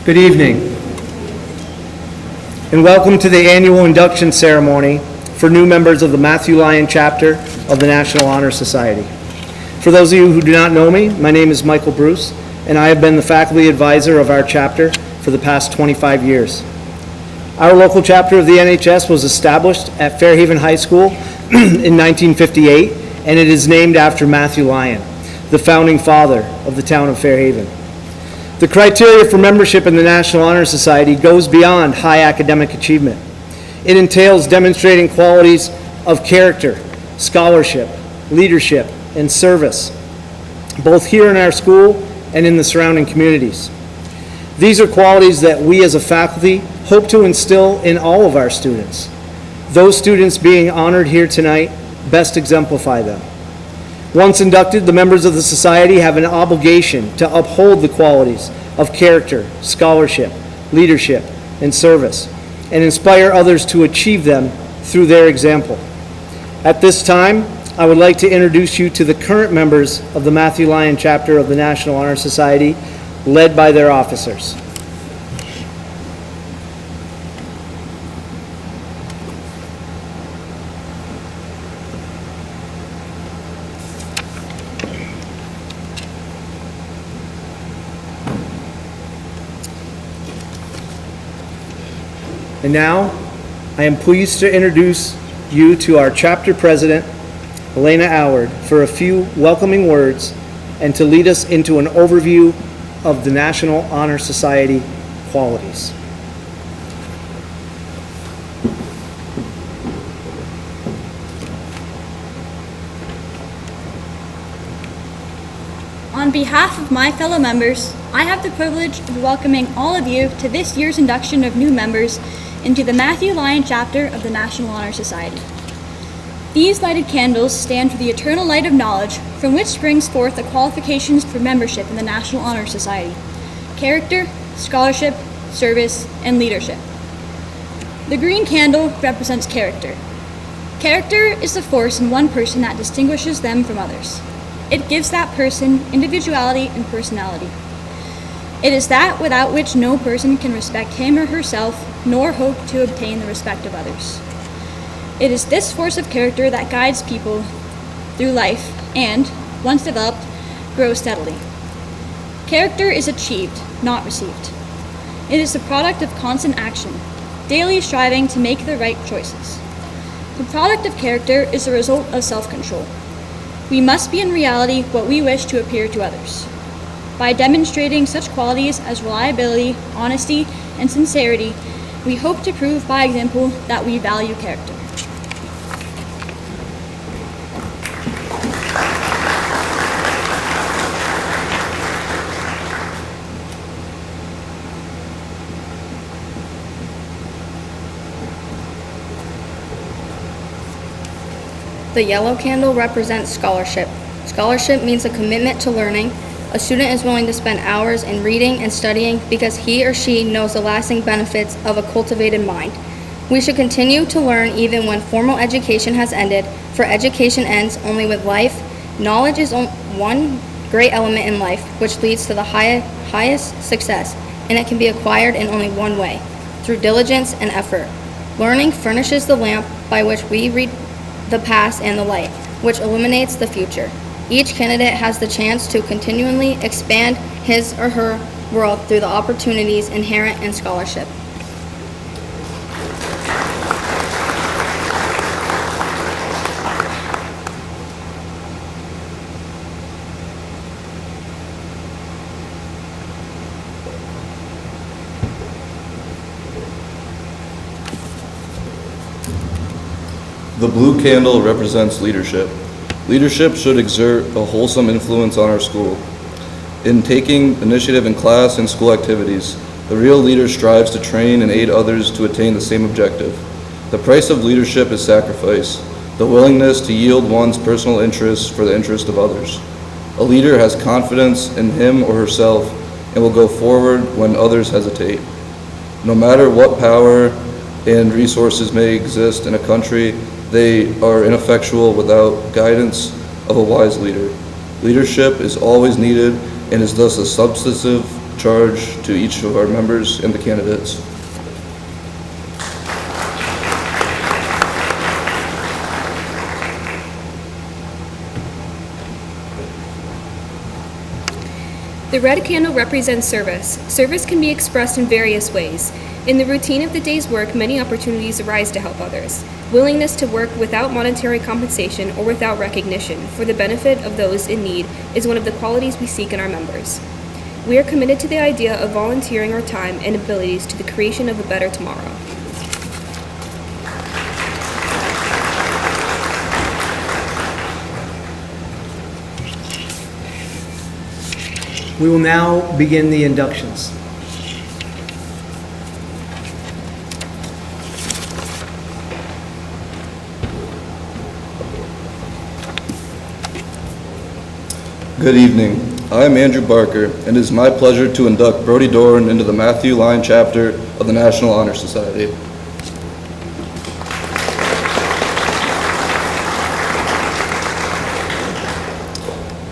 Good evening, and welcome to the annual induction ceremony for new members of the Matthew Lyon chapter of the National Honor Society. For those of you who do not know me, my name is Michael Bruce, and I have been the faculty advisor of our chapter for the past 25 years. Our local chapter of the NHS was established at Fairhaven High School in 1958, and it is named after Matthew Lyon, the founding father of the town of Fairhaven. The criteria for membership in the National Honor Society goes beyond high academic achievement. It entails demonstrating qualities of character, scholarship, leadership, and service, both here in our school and in the surrounding communities. These are qualities that we as a faculty hope to instill in all of our students. Those students being honored here tonight best exemplify them. Once inducted, the members of the society have an obligation to uphold the qualities of character, scholarship, leadership, and service, and inspire others to achieve them through their example. At this time, I would like to introduce you to the current members of the Matthew Lyon chapter of the National Honor Society, led by their officers. And now, I am pleased to introduce you to our chapter president, Elena Allard, for a few welcoming words and to lead us into an overview of the National Honor Society qualities. On behalf of my fellow members, I have the privilege of welcoming all of you to this year's induction of new members into the Matthew Lyon chapter of the National Honor Society. These lighted candles stand for the eternal light of knowledge from which springs forth the qualifications for membership in the National Honor Society: character, scholarship, service, and leadership. The green candle represents character. Character is the force in one person that distinguishes them from others. It gives that person individuality and personality. It is that without which no person can respect him or herself, nor hope to obtain the respect of others. It is this force of character that guides people through life and, once developed, grows steadily. Character is achieved, not received. It is the product of constant action, daily striving to make the right choices. The product of character is the result of self-control. We must be in reality what we wish to appear to others. By demonstrating such qualities as reliability, honesty, and sincerity, we hope to prove by example that we value character. The yellow candle represents scholarship. Scholarship means a commitment to learning. A student is willing to spend hours in reading and studying because he or she knows the lasting benefits of a cultivated mind. We should continue to learn even when formal education has ended, for education ends only with life. Knowledge is one great element in life, which leads to the highest success, and it can be acquired in only one way, through diligence and effort. Learning furnishes the lamp by which we read the past and the light, which illuminates the future. Each candidate has the chance to continually expand his or her world through the opportunities inherent in scholarship. The blue candle represents leadership. Leadership should exert a wholesome influence on our school. In taking initiative in class and school activities, the real leader strives to train and aid others to attain the same objective. The price of leadership is sacrifice, the willingness to yield one's personal interests for the interest of others. A leader has confidence in him or herself and will go forward when others hesitate. No matter what power and resources may exist in a country, they are ineffectual without guidance of a wise leader. Leadership is always needed and is thus a substantive charge to each of our members and the candidates. The red candle represents service. Service can be expressed in various ways. In the routine of the day's work, many opportunities arise to help others. Willingness to work without monetary compensation or without recognition for the benefit of those in need is one of the qualities we seek in our members. We are committed to the idea of volunteering our time and abilities to the creation of a better tomorrow. We will now begin the inductions. Good evening. I am Andrew Barker, and it is my pleasure to induct Brody Doran into the Matthew Lyon chapter of the National Honor Society.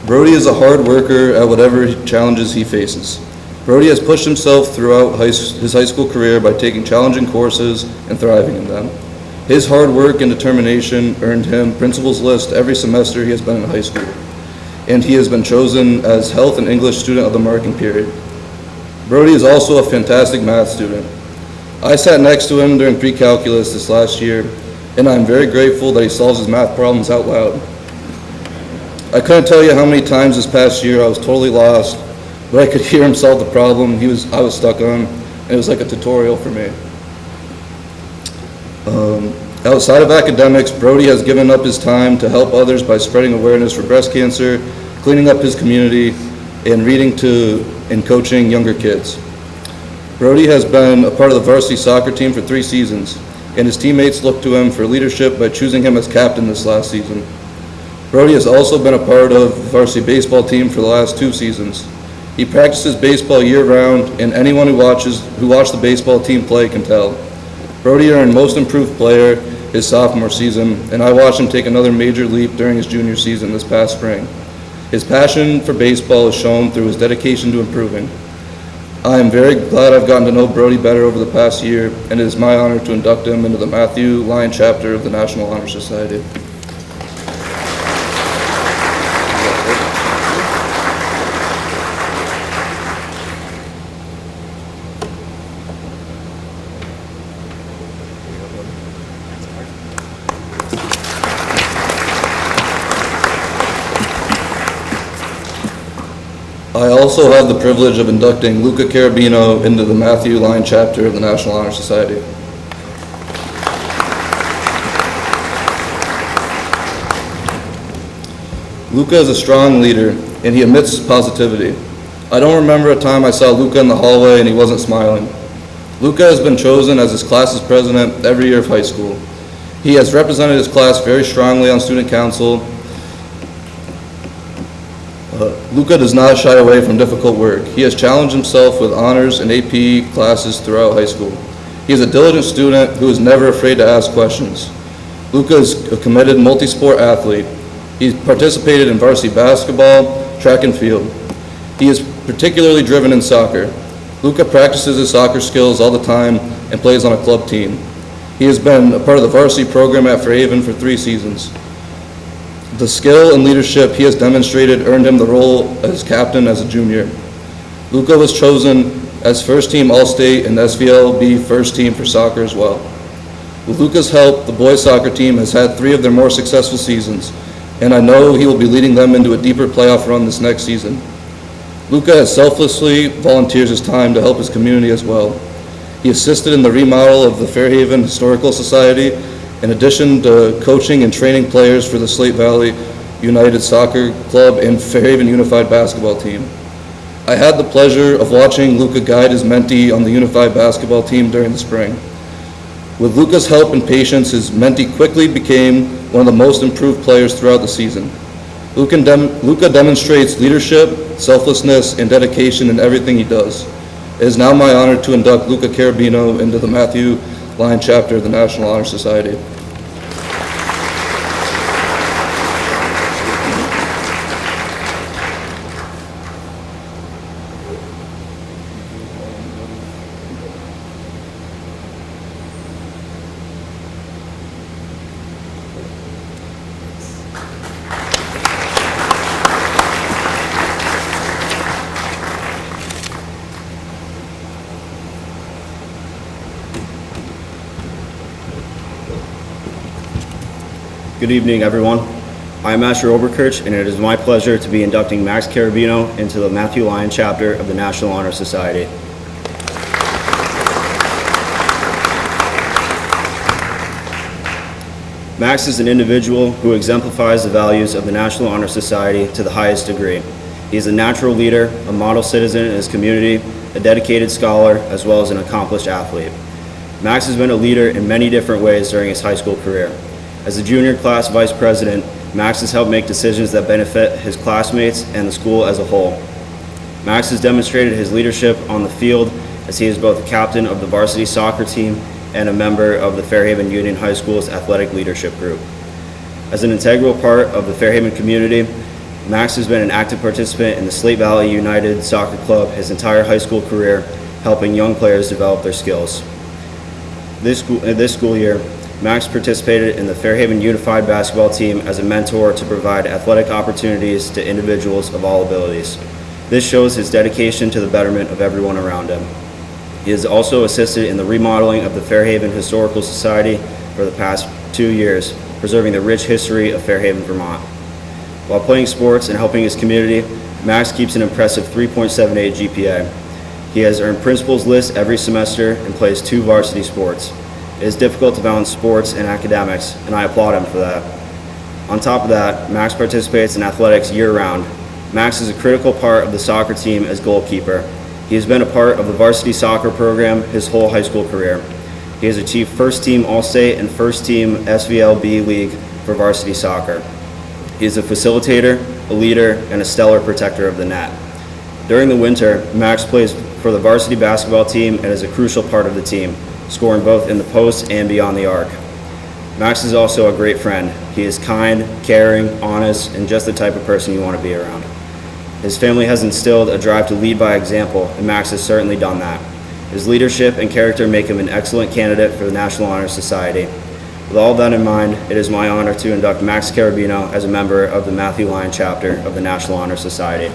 Brody is a hard worker at whatever challenges he faces. Brody has pushed himself throughout his high school career by taking challenging courses and thriving in them. His hard work and determination earned him principal's list every semester he has been in high school, and he has been chosen as health and English student of the marking period. Brody is also a fantastic math student. I sat next to him during pre-calculus this last year, and I'm very grateful that he solves his math problems out loud. I couldn't tell you how many times this past year I was totally lost, but I could hear him solve the problem I was stuck on, and it was like a tutorial for me. Outside of academics, Brody has given up his time to help others by spreading awareness for breast cancer, cleaning up his community, and reading to and coaching younger kids. Brody has been a part of the varsity soccer team for 3 seasons, and his teammates look to him for leadership by choosing him as captain this last season. Brody has also been a part of the varsity baseball team for the last 2 seasons. He practices baseball year-round, and anyone who watched the baseball team play can tell. Brody earned Most Improved Player his sophomore season, and I watched him take another major leap during his junior season this past spring. His passion for baseball is shown through his dedication to improving. I am very glad I've gotten to know Brody better over the past year, and it is my honor to induct him into the Matthew Lyon chapter of the National Honor Society. I also have the privilege of inducting Luca Carabino into the Matthew Lyon chapter of the National Honor Society. Luca is a strong leader, and he emits positivity. I don't remember a time I saw Luca in the hallway and he wasn't smiling. Luca has been chosen as his class's president every year of high school. He has represented his class very strongly on student council. Luca does not shy away from difficult work. He has challenged himself with honors and AP classes throughout high school. He is a diligent student who is never afraid to ask questions. Luca is a committed multi-sport athlete. He's participated in varsity basketball, track and field. He is particularly driven in soccer. Luca practices his soccer skills all the time and plays on a club team. He has been a part of the varsity program at Fairhaven for 3 seasons. The skill and leadership he has demonstrated earned him the role as captain as a junior. Luca was chosen as first team All-State and SVLB first team for soccer as well. With Luca's help, the boys soccer team has had 3 of their more successful seasons, and I know he will be leading them into a deeper playoff run this next season. Luca has selflessly volunteers his time to help his community as well. He assisted in the remodel of the Fairhaven Historical Society, in addition to coaching and training players for the Slate Valley United Soccer Club and Fairhaven Unified Basketball team. I had the pleasure of watching Luca guide his mentee on the Unified Basketball team during the spring. With Luca's help and patience, his mentee quickly became one of the most improved players throughout the season. Luca demonstrates leadership, selflessness, and dedication in everything he does. It is now my honor to induct Luca Carabino into the Matthew Lyon chapter of the National Honor Society. Good evening, everyone. I am Asher Oberkirch, and it is my pleasure to be inducting Max Carabino into the Matthew Lyon chapter of the National Honor Society. Max is an individual who exemplifies the values of the National Honor Society to the highest degree. He is a natural leader, a model citizen in his community, a dedicated scholar, as well as an accomplished athlete. Max has been a leader in many different ways during his high school career. As a junior class vice president, Max has helped make decisions that benefit his classmates and the school as a whole. Max has demonstrated his leadership on the field as he is both the captain of the varsity soccer team and a member of the Fairhaven Union High School's athletic leadership group. As an integral part of the Fairhaven community, Max has been an active participant in the Slate Valley United Soccer Club his entire high school career, helping young players develop their skills. This school year, Max participated in the Fairhaven Unified basketball team as a mentor to provide athletic opportunities to individuals of all abilities. This shows his dedication to the betterment of everyone around him. He has also assisted in the remodeling of the Fairhaven Historical Society for the past 2 years, preserving the rich history of Fairhaven, Vermont. While playing sports and helping his community, Max keeps an impressive 3.78 GPA. He has earned principals list every semester and plays 2 varsity sports. It is difficult to balance sports and academics, and I applaud him for that. On top of that, Max participates in athletics year-round. Max is a critical part of the soccer team as goalkeeper. He has been a part of the varsity soccer program his whole high school career. He has achieved first-team All-State and first-team SVLB League for varsity soccer. He is a facilitator, a leader, and a stellar protector of the net. During the winter, Max plays for the varsity basketball team and is a crucial part of the team, scoring both in the post and beyond the arc. Max is also a great friend. He is kind, caring, honest, and just the type of person you want to be around. His family has instilled a drive to lead by example, and Max has certainly done that. His leadership and character make him an excellent candidate for the National Honor Society. With all that in mind, it is my honor to induct Max Carabino as a member of the Matthew Lyon chapter of the National Honor Society.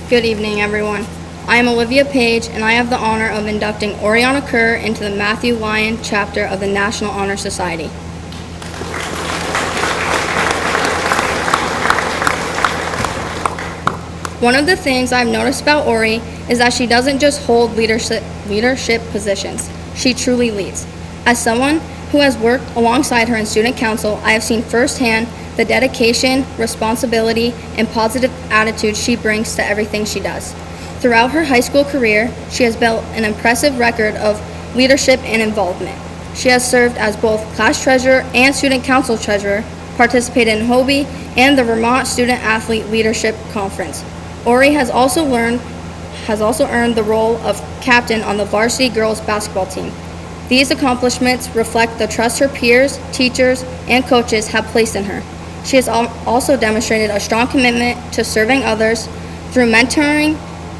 Good evening, everyone. I am Olivia Page, and I have the honor of inducting Oriana Kerr into the Matthew Lyon chapter of the National Honor Society. One of the things I've noticed about Ori is that she doesn't just hold leadership positions. She truly leads. As someone who has worked alongside her in student council, I have seen firsthand the dedication, responsibility, and positive attitude she brings to everything she does. Throughout her high school career, she has built an impressive record of leadership and involvement. She has served as both class treasurer and student council treasurer, participated in Hobie and the Vermont Student Athlete Leadership Conference. Ori has also earned the role of captain on the varsity girls basketball team. These accomplishments reflect the trust her peers, teachers, and coaches have placed in her. She has also demonstrated a strong commitment to serving others through mentoring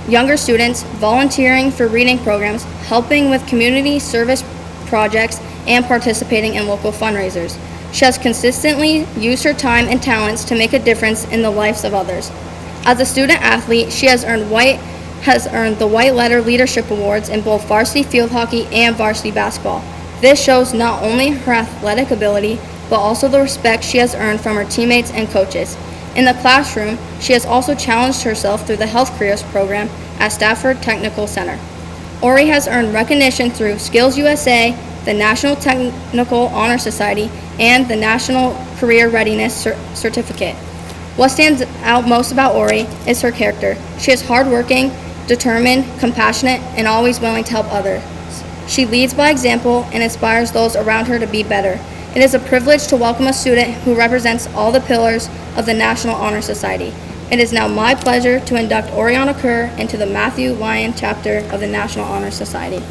younger students, volunteering for reading programs, helping with community service projects, and participating in local fundraisers. She has consistently used her time and talents to make a difference in the lives of others. As a student athlete, she has earned the White Letter Leadership Awards in both varsity field hockey and varsity basketball. This shows not only her athletic ability, but also the respect she has earned from her teammates and coaches. In the classroom, she has also challenged herself through the Health Careers program at Stafford Technical Center. Ori has earned recognition through Skills USA, the National Technical Honor Society, and the National Career Readiness Certificate. What stands out most about Ori is her character. She is hardworking, determined, compassionate, and always willing to help others. She leads by example and inspires those around her to be better. It is a privilege to welcome a student who represents all the pillars of the National Honor Society. It is now my pleasure to induct Oriana Kerr into the Matthew Lyon chapter of the National Honor Society.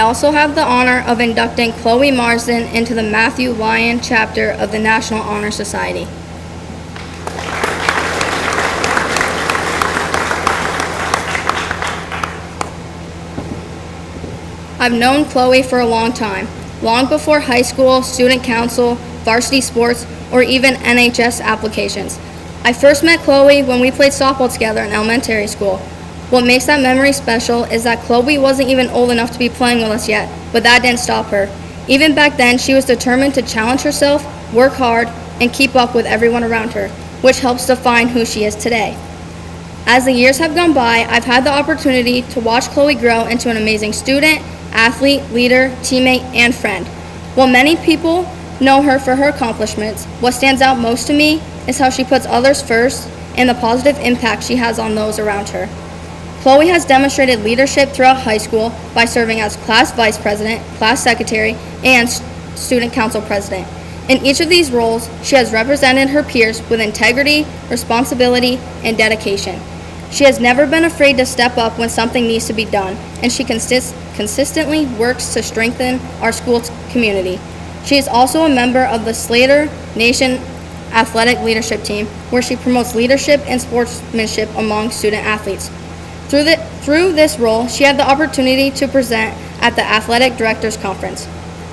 also have the honor of inducting Chloe Marsden into the Matthew Lyon chapter of the National Honor Society. I've known Chloe for a long time, long before high school, student council, varsity sports, or even NHS applications. I first met Chloe when we played softball together in elementary school. What makes that memory special is that Chloe wasn't even old enough to be playing with us yet, but that didn't stop her. Even back then, she was determined to challenge herself, work hard, and keep up with everyone around her, which helps define who she is today. As the years have gone by, I've had the opportunity to watch Chloe grow into an amazing student, athlete, leader, teammate, and friend. While many people know her for her accomplishments, what stands out most to me is how she puts others first and the positive impact she has on those around her. Chloe has demonstrated leadership throughout high school by serving as class vice president, class secretary, and student council president. In each of these roles, she has represented her peers with integrity, responsibility, and dedication. She has never been afraid to step up when something needs to be done, and she consistently works to strengthen our school community. She is also a member of the Slater Nation Athletic Leadership Team, where she promotes leadership and sportsmanship among student athletes. Through this role, she had the opportunity to present at the Athletic Directors Conference.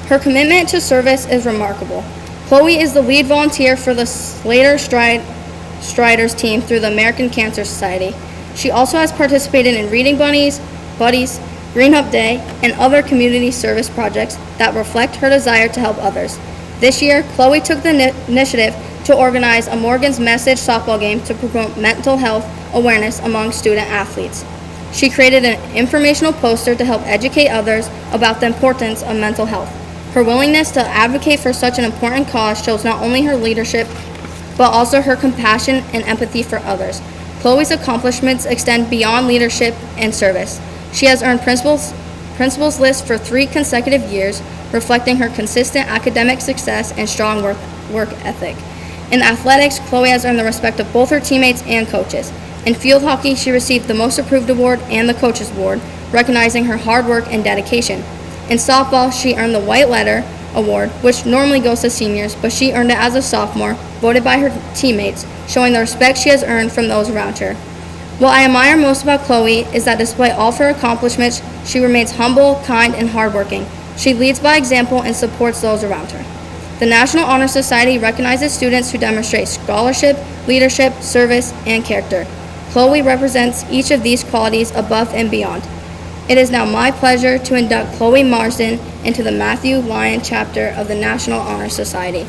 Her commitment to service is remarkable. Chloe is the lead volunteer for the Slater Striders team through the American Cancer Society. She also has participated in Reading Buddies, Green Up Day, and other community service projects that reflect her desire to help others. This year, Chloe took the initiative to organize a Morgan's Message softball game to promote mental health awareness among student athletes. She created an informational poster to help educate others about the importance of mental health. Her willingness to advocate for such an important cause shows not only her leadership, but also her compassion and empathy for others. Chloe's accomplishments extend beyond leadership and service. She has earned principals list for 3 consecutive years, reflecting her consistent academic success and strong work ethic. In athletics, Chloe has earned the respect of both her teammates and coaches. In field hockey, she received the Most Improved Award and the Coaches Award, recognizing her hard work and dedication. In softball, she earned the White Letter Award, which normally goes to seniors, but she earned it as a sophomore, voted by her teammates, showing the respect she has earned from those around her. What I admire most about Chloe is that despite all of her accomplishments, she remains humble, kind, and hardworking. She leads by example and supports those around her. The National Honor Society recognizes students who demonstrate scholarship, leadership, service, and character. Chloe represents each of these qualities above and beyond. It is now my pleasure to induct Chloe Marsden into the Matthew Lyon chapter of the National Honor Society.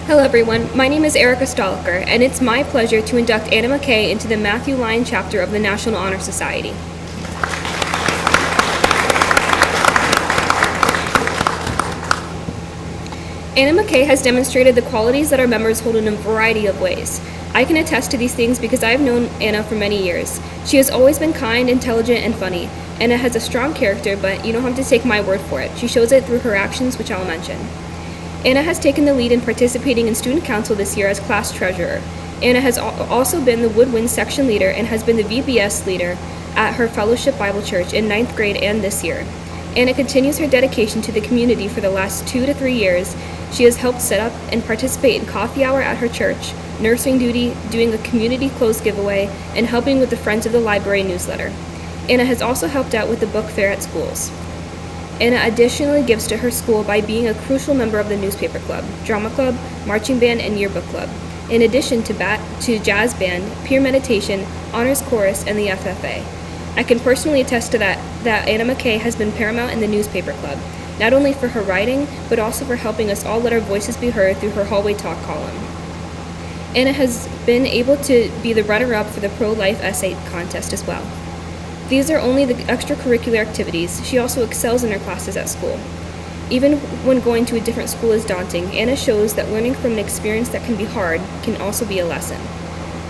Hello everyone, my name is Erica Stoliker, and it's my pleasure to induct Anna McKay into the Matthew Lyon chapter of the National Honor Society. Anna McKay has demonstrated the qualities that our members hold in a variety of ways. I can attest to these things because I have known Anna for many years. She has always been kind, intelligent, and funny. Anna has a strong character, but you don't have to take my word for it. She shows it through her actions, which I'll mention. Anna has taken the lead in participating in student council this year as class treasurer. Anna has also been the Woodwind section leader and has been the VBS leader at her Fellowship Bible Church in 9th grade and this year. Anna continues her dedication to the community for the last 2 to 3 years. She has helped set up and participate in coffee hour at her church, nursing duty, doing a community clothes giveaway, and helping with the Friends of the Library newsletter. Anna has also helped out with the book fair at schools. Anna additionally gives to her school by being a crucial member of the newspaper club, drama club, marching band, and yearbook club, in addition to jazz band, peer meditation, honors chorus, and the FFA. I can personally attest to that Anna McKay has been paramount in the newspaper club, not only for her writing, but also for helping us all let our voices be heard through her hallway talk column. Anna has been able to be the runner-up for the pro-life essay contest as well. These are only the extracurricular activities. She also excels in her classes at school. Even when going to a different school is daunting, Anna shows that learning from an experience that can be hard can also be a lesson.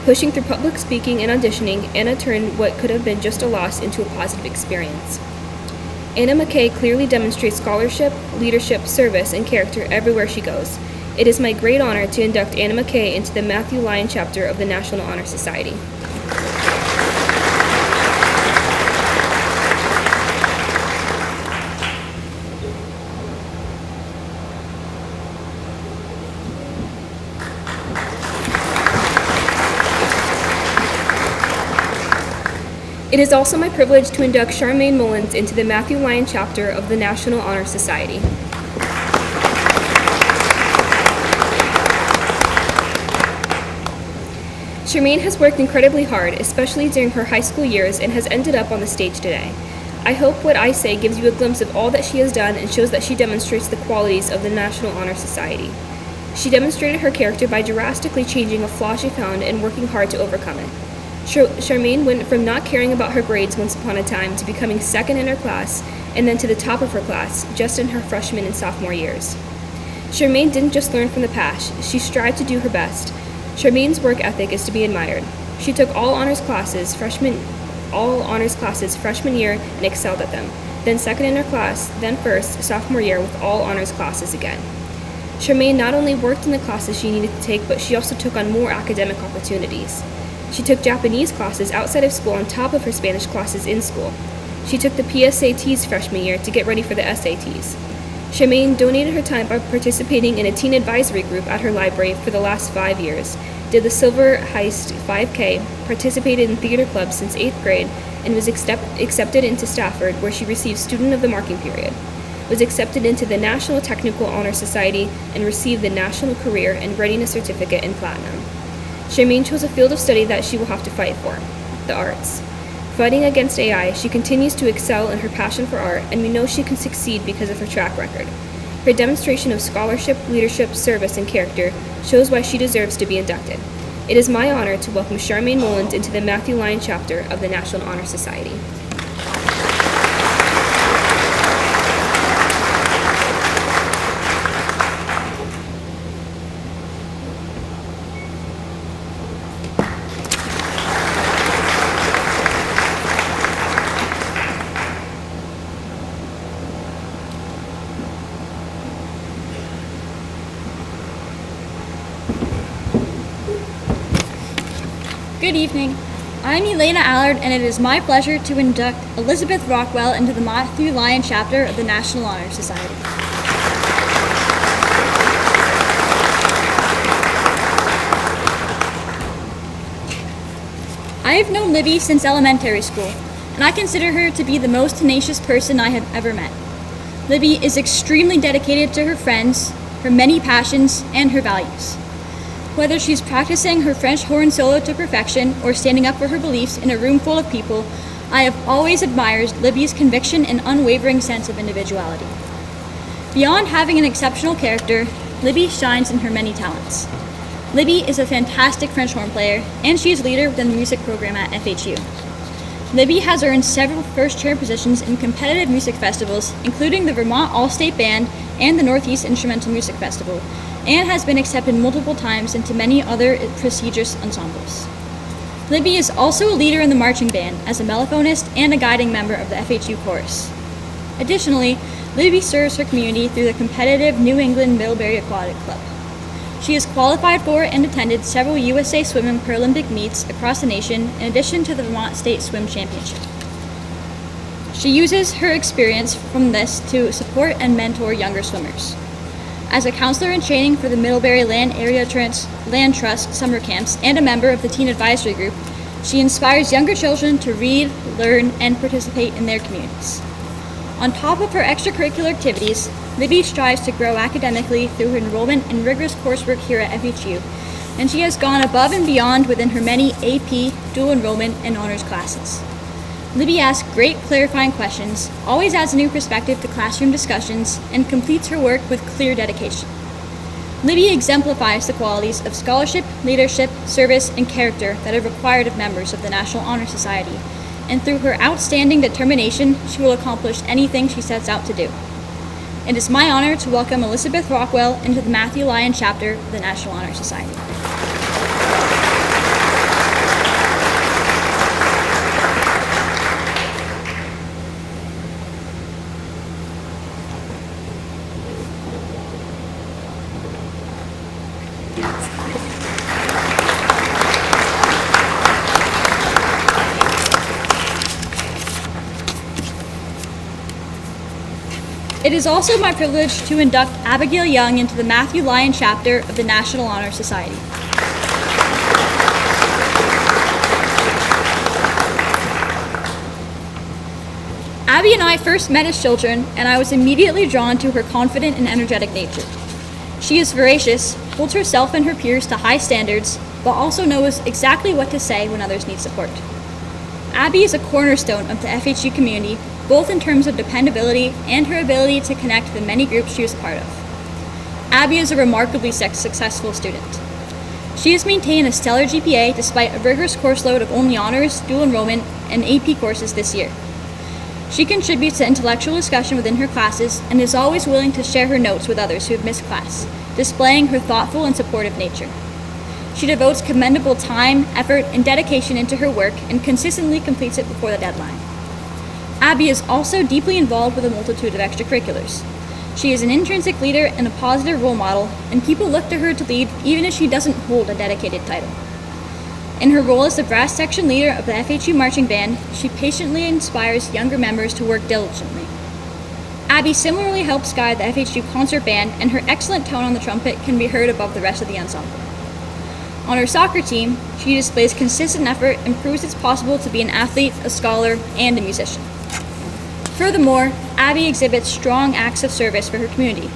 Pushing through public speaking and auditioning, Anna turned what could have been just a loss into a positive experience. Anna McKay clearly demonstrates scholarship, leadership, service, and character everywhere she goes. It is my great honor to induct Anna McKay into the Matthew Lyon chapter of the National Honor Society. It is also my privilege to induct Charmaine Mullins into the Matthew Lyon chapter of the National Honor Society. Charmaine has worked incredibly hard, especially during her high school years, and has ended up on the stage today. I hope what I say gives you a glimpse of all that she has done and shows that she demonstrates the qualities of the National Honor Society. She demonstrated her character by drastically changing a flaw she found and working hard to overcome it. Charmaine went from not caring about her grades once upon a time to becoming second in her class and then to the top of her class just in her freshman and sophomore years. Charmaine didn't just learn from the past, she strived to do her best. Charmaine's work ethic is to be admired. She took all honors classes freshman year and excelled at them, then second in her class, then first sophomore year with all honors classes again. Charmaine not only worked in the classes she needed to take, but she also took on more academic opportunities. She took Japanese classes outside of school on top of her Spanish classes in school. She took the PSATs freshman year to get ready for the SATs. Charmaine donated her time by participating in a teen advisory group at her library for the last 5 years, did the Silver Heist 5K, participated in theater clubs since 8th grade, and was accepted into Stafford, where she received Student of the Marking Period, was accepted into the National Technical Honor Society, and received the National Career and Readiness Certificate in Platinum. Charmaine chose a field of study that she will have to fight for, the arts. Fighting against AI, she continues to excel in her passion for art, and we know she can succeed because of her track record. Her demonstration of scholarship, leadership, service, and character shows why she deserves to be inducted. It is my honor to welcome Charmaine Mullins into the Matthew Lyon chapter of the National Honor Society. Good evening. I'm Elena Allard, and it is my pleasure to induct Elizabeth Rockwell into the Matthew Lyon chapter of the National Honor Society. I have known Libby since elementary school, and I consider her to be the most tenacious person I have ever met. Libby is extremely dedicated to her friends, her many passions, and her values. Whether she's practicing her French horn solo to perfection or standing up for her beliefs in a room full of people, I have always admired Libby's conviction and unwavering sense of individuality. Beyond having an exceptional character, Libby shines in her many talents. Libby is a fantastic French horn player, and she is leader within the music program at FHU. Libby has earned several first-chair positions in competitive music festivals, including the Vermont All-State Band and the Northeast Instrumental Music Festival, and has been accepted multiple times into many other prestigious ensembles. Libby is also a leader in the marching band as a mellophonist and a guiding member of the FHU chorus. Additionally, Libby serves her community through the competitive New England Middlebury Aquatic Club. She has qualified for and attended several USA Swim and Paralympic meets across the nation, in addition to the Vermont State Swim Championship. She uses her experience from this to support and mentor younger swimmers. As a counselor in training for the Middlebury Land Trust summer camps and a member of the Teen Advisory Group, she inspires younger children to read, learn, and participate in their communities. On top of her extracurricular activities, Libby strives to grow academically through her enrollment in rigorous coursework here at FHU, and she has gone above and beyond within her many AP, dual enrollment, and honors classes. Libby asks great clarifying questions, always adds a new perspective to classroom discussions, and completes her work with clear dedication. Libby exemplifies the qualities of scholarship, leadership, service, and character that are required of members of the National Honor Society, and through her outstanding determination, she will accomplish anything she sets out to do. It is my honor to welcome Elizabeth Rockwell into the Matthew Lyon chapter of the National Honor Society. It is also my privilege to induct Abigail Young into the Matthew Lyon chapter of the National Honor Society. Abby and I first met as children, and I was immediately drawn to her confident and energetic nature. She is voracious, holds herself and her peers to high standards, but also knows exactly what to say when others need support. Abby is a cornerstone of the FHU community, both in terms of dependability and her ability to connect the many groups she was a part of. Abby is a remarkably successful student. She has maintained a stellar GPA despite a rigorous course load of only honors, dual enrollment, and AP courses this year. She contributes to intellectual discussion within her classes and is always willing to share her notes with others who have missed class, displaying her thoughtful and supportive nature. She devotes commendable time, effort, and dedication into her work and consistently completes it before the deadline. Abby is also deeply involved with a multitude of extracurriculars. She is an intrinsic leader and a positive role model, and people look to her to lead even if she doesn't hold a dedicated title. In her role as the brass section leader of the FHU marching band, she patiently inspires younger members to work diligently. Abby similarly helps guide the FHU concert band, and her excellent tone on the trumpet can be heard above the rest of the ensemble. On her soccer team, she displays consistent effort and proves it's possible to be an athlete, a scholar, and a musician. Furthermore, Abby exhibits strong acts of service for her community.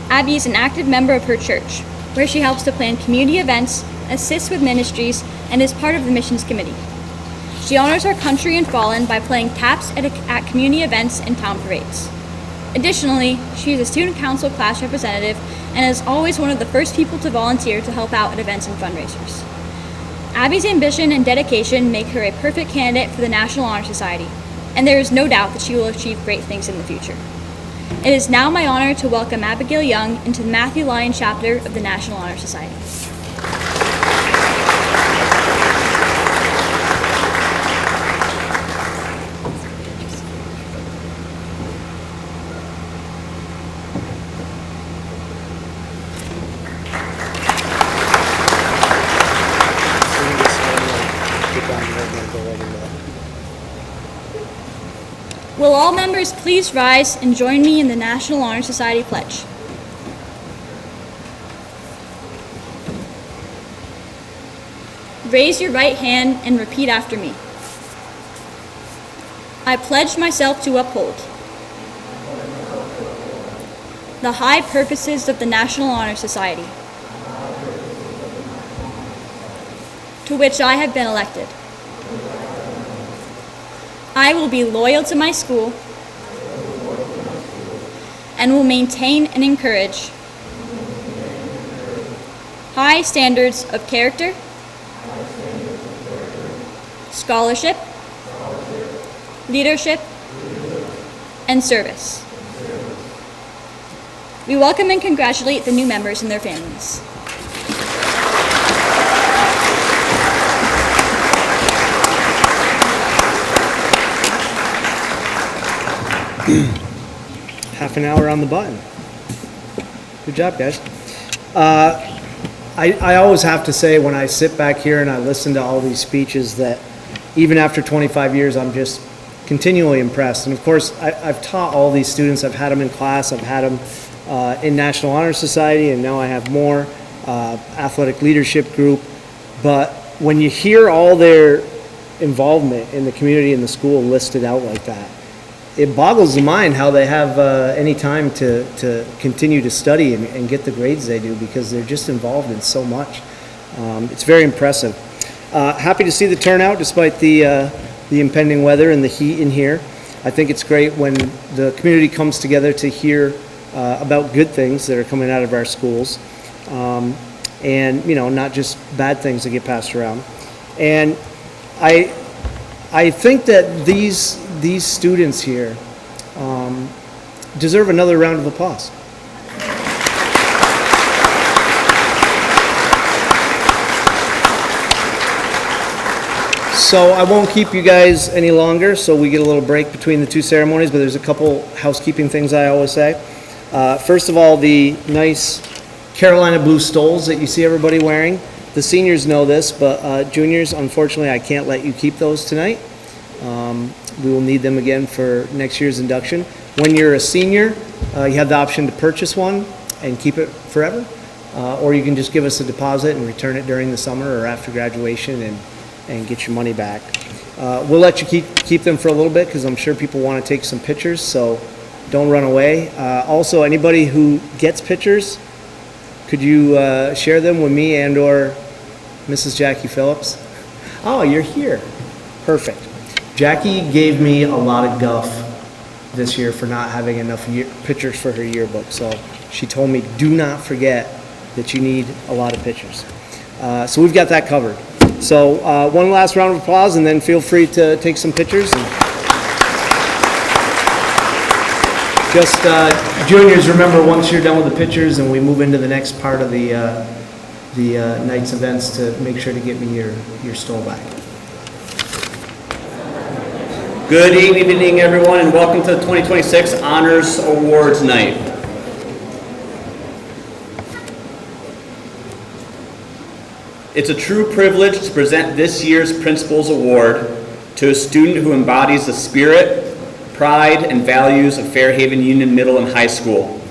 Abby is an active member of her church, where she helps to plan community events, assists with ministries, and is part of the missions committee. She honors our country and fallen by playing taps at community events and town parades. Additionally, she is a student council class representative and is always one of the first people to volunteer to help out at events and fundraisers. Abby's ambition and dedication make her a perfect candidate for the National Honor Society, and there is no doubt that she will achieve great things in the future. It is now my honor to welcome Abigail Young into the Matthew Lyon chapter of the National Honor Society. Will all members please rise and join me in the National Honor Society pledge? Raise your right hand and repeat after me. I pledge myself to uphold the high purposes of the National Honor Society, to which I have been elected. I will be loyal to my school and will maintain and encourage high standards of character, scholarship, leadership, and service. We welcome and congratulate the new members and their families. Half an hour on the button. Good job, guys. I always have to say when I sit back here and I listen to all these speeches that even after 25 years, I'm just continually impressed. And of course, I've taught all these students. I've had them in class. I've had them in National Honor Society, and now I have more athletic leadership group. But when you hear all their involvement in the community and the school listed out like that, it boggles the mind how they have any time to continue to study and get the grades they do, because they're just involved in so much. It's very impressive. Happy to see the turnout despite the impending weather and the heat in here. I think it's great when the community comes together to hear about good things that are coming out of our schools, and not just bad things that get passed around. And I think that these students here deserve another round of applause. So I won't keep you guys any longer, so we get a little break between the two ceremonies, but there's a couple housekeeping things I always say. First of all, the nice Carolina blue stoles that you see everybody wearing. The seniors know this, but juniors, unfortunately, I can't let you keep those tonight. We will need them again for next year's induction. When you're a senior, you have the option to purchase one and keep it forever, or you can just give us a deposit and return it during the summer or after graduation and get your money back. We'll let you keep them for a little bit because I'm sure people want to take some pictures, so don't run away. Also, anybody who gets pictures, could you share them with me and or Mrs. Jackie Phillips? Oh, you're here. Perfect. Jackie gave me a lot of guff this year for not having enough pictures for her yearbook, so she told me do not forget that you need a lot of pictures. So we've got that covered. So one last round of applause, and then feel free to take some pictures. And just juniors, remember, once you're done with the pictures and we move into the next part of the night's events, to make sure to get me your stole back. Good evening, everyone, and welcome to the 2026 Honors Awards Night. It's a true privilege to present this year's Principal's Award to a student who embodies the spirit, pride, and values of Fairhaven Union Middle and High School.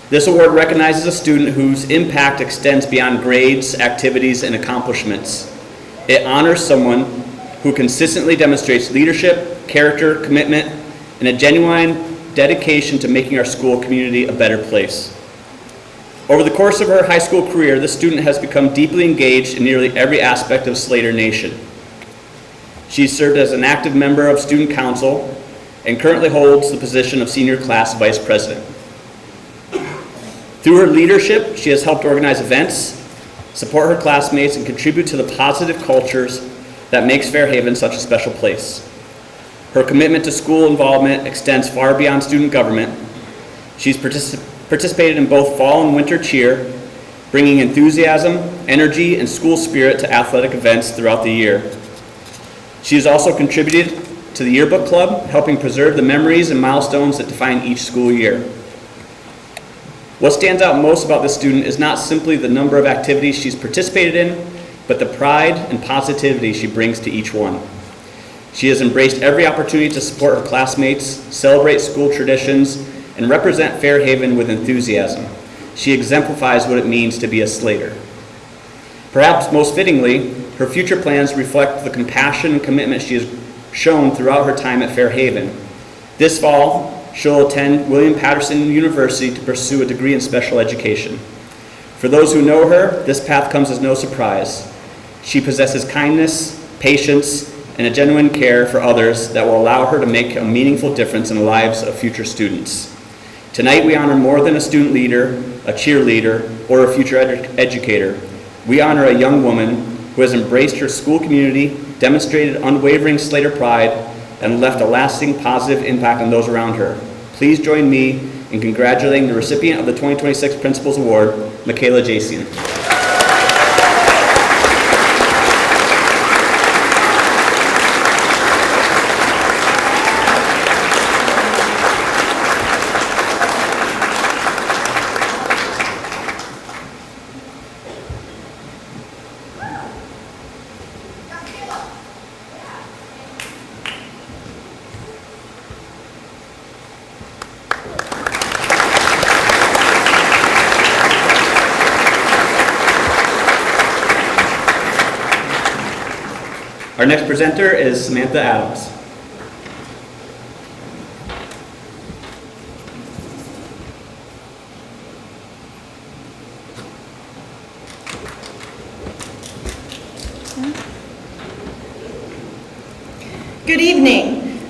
This award recognizes a student whose impact extends beyond grades, activities, and accomplishments. It honors someone who consistently demonstrates leadership, character, commitment, and a genuine dedication to making our school community a better place. Over the course of her high school career, this student has become deeply engaged in nearly every aspect of Slater Nation. She served as an active member of student council and currently holds the position of senior class vice president. Through her leadership, she has helped organize events, support her classmates, and contribute to the positive cultures that makes Fairhaven such a special place. Her commitment to school involvement extends far beyond student government. She's participated in both fall and winter cheer, bringing enthusiasm, energy, and school spirit to athletic events throughout the year. She has also contributed to the yearbook club, helping preserve the memories and milestones that define each school year. What stands out most about this student is not simply the number of activities she's participated in, but the pride and positivity she brings to each one. She has embraced every opportunity to support her classmates, celebrate school traditions, and represent Fairhaven with enthusiasm. She exemplifies what it means to be a Slater. Perhaps most fittingly, her future plans reflect the compassion and commitment she has shown throughout her time at Fairhaven. This fall, she'll attend William Patterson University to pursue a degree in special education. For those who know her, this path comes as no surprise. She possesses kindness, patience, and a genuine care for others that will allow her to make a meaningful difference in the lives of future students. Tonight we honor more than a student leader, a cheerleader, or a future educator. We honor a young woman who has embraced her school community, demonstrated unwavering Slater pride, and left a lasting positive impact on those around her. Please join me in congratulating the recipient of the 2026 Principal's Award, Michaela Jasian. Our next presenter is Samantha Adams. Good evening.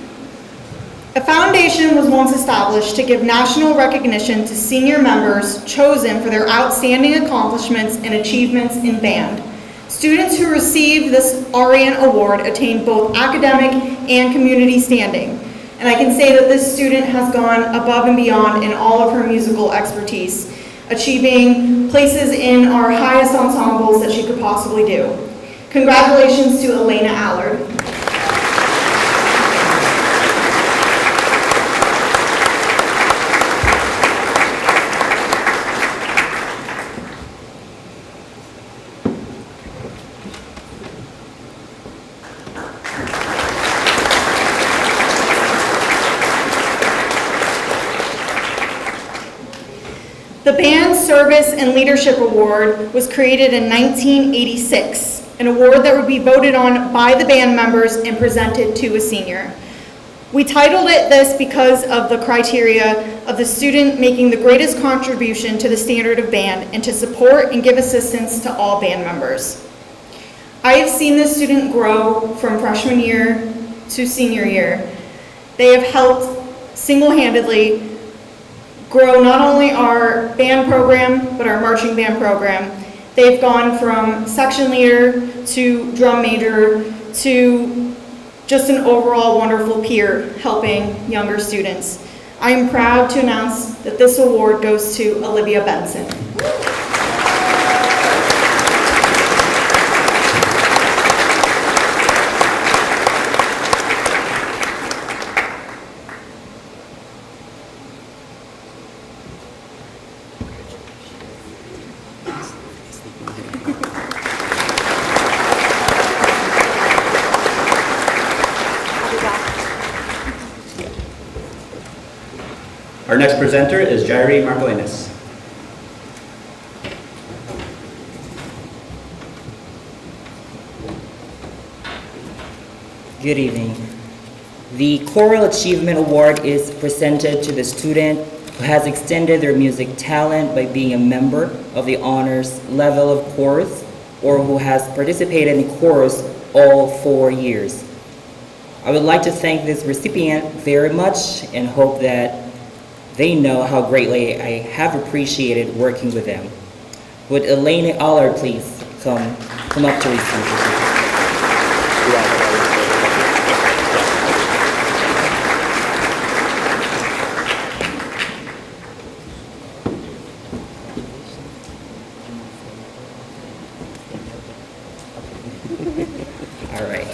A foundation was once established to give national recognition to senior members chosen for their outstanding accomplishments and achievements in band. Students who receive this Arian Award attain both academic and community standing. And I can say that this student has gone above and beyond in all of her musical expertise, achieving places in our highest ensembles that she could possibly do. Congratulations to Elena Allard. The Band Service and Leadership Award was created in 1986, an award that would be voted on by the band members and presented to a senior. We titled it this because of the criteria of the student making the greatest contribution to the standard of band and to support and give assistance to all band members. I have seen this student grow from freshman year to senior year. They have helped single-handedly grow not only our band program, but our marching band program. They've gone from section leader to drum major to just an overall wonderful peer helping younger students. I am proud to announce that this award goes to Olivia Benson. Our next presenter is Jairi Margolinas. Good evening. The Choral Achievement Award is presented to the student who has extended their music talent by being a member of the honors level of chorus or who has participated in chorus all 4 years. I would like to thank this recipient very much and hope that they know how greatly I have appreciated working with them. Would Elena Allard please come up to receive this? All right.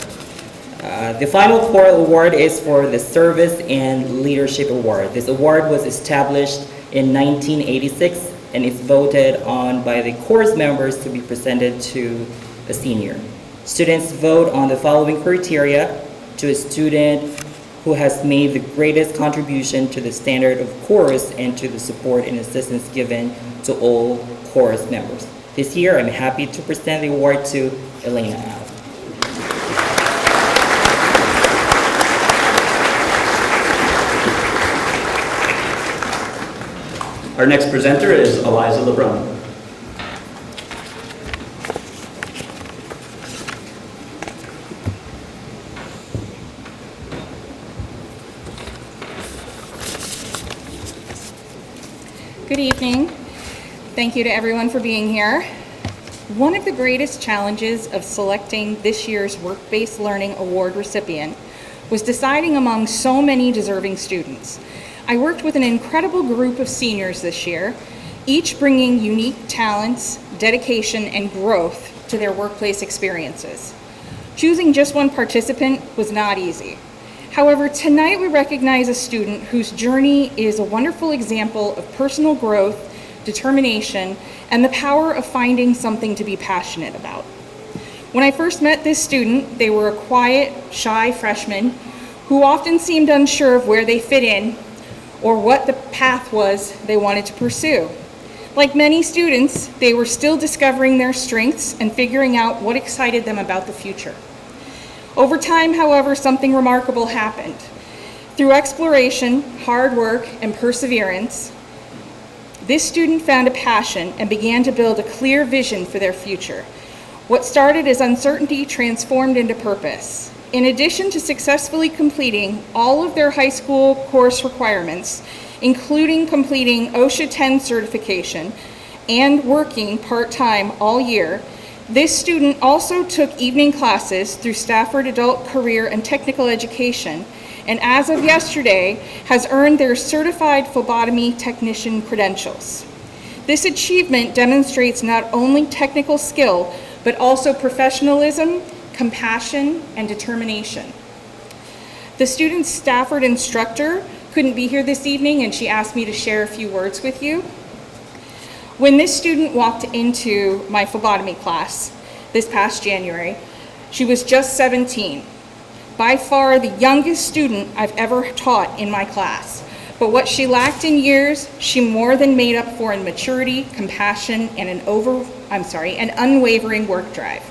The final choral award is for the Service and Leadership Award. This award was established in 1986 and is voted on by the chorus members to be presented to a senior. Students vote on the following criteria to a student who has made the greatest contribution to the standard of chorus and to the support and assistance given to all chorus members. This year, I'm happy to present the award to Elena Al. Our next presenter is Eliza LeBrun. Good evening. Thank you to everyone for being here. One of the greatest challenges of selecting this year's Work-Based Learning Award recipient was deciding among so many deserving students. I worked with an incredible group of seniors this year, each bringing unique talents, dedication, and growth to their workplace experiences. Choosing just one participant was not easy. However, tonight we recognize a student whose journey is a wonderful example of personal growth, determination, and the power of finding something to be passionate about. When I first met this student, they were a quiet, shy freshman who often seemed unsure of where they fit in or what the path was they wanted to pursue. Like many students, they were still discovering their strengths and figuring out what excited them about the future. Over time, however, something remarkable happened. Through exploration, hard work, and perseverance, this student found a passion and began to build a clear vision for their future. What started as uncertainty transformed into purpose. In addition to successfully completing all of their high school course requirements, including completing OSHA 10 certification and working part-time all year, this student also took evening classes through Stafford Adult Career and Technical Education and as of yesterday, has earned their certified phlebotomy technician credentials. This achievement demonstrates not only technical skill, but also professionalism, compassion, and determination. The student's Stafford instructor couldn't be here this evening, and she asked me to share a few words with you. When this student walked into my phlebotomy class this past January, she was just 17. By far the youngest student I've ever taught in my class. But what she lacked in years, she more than made up for in maturity, compassion, and an unwavering work drive.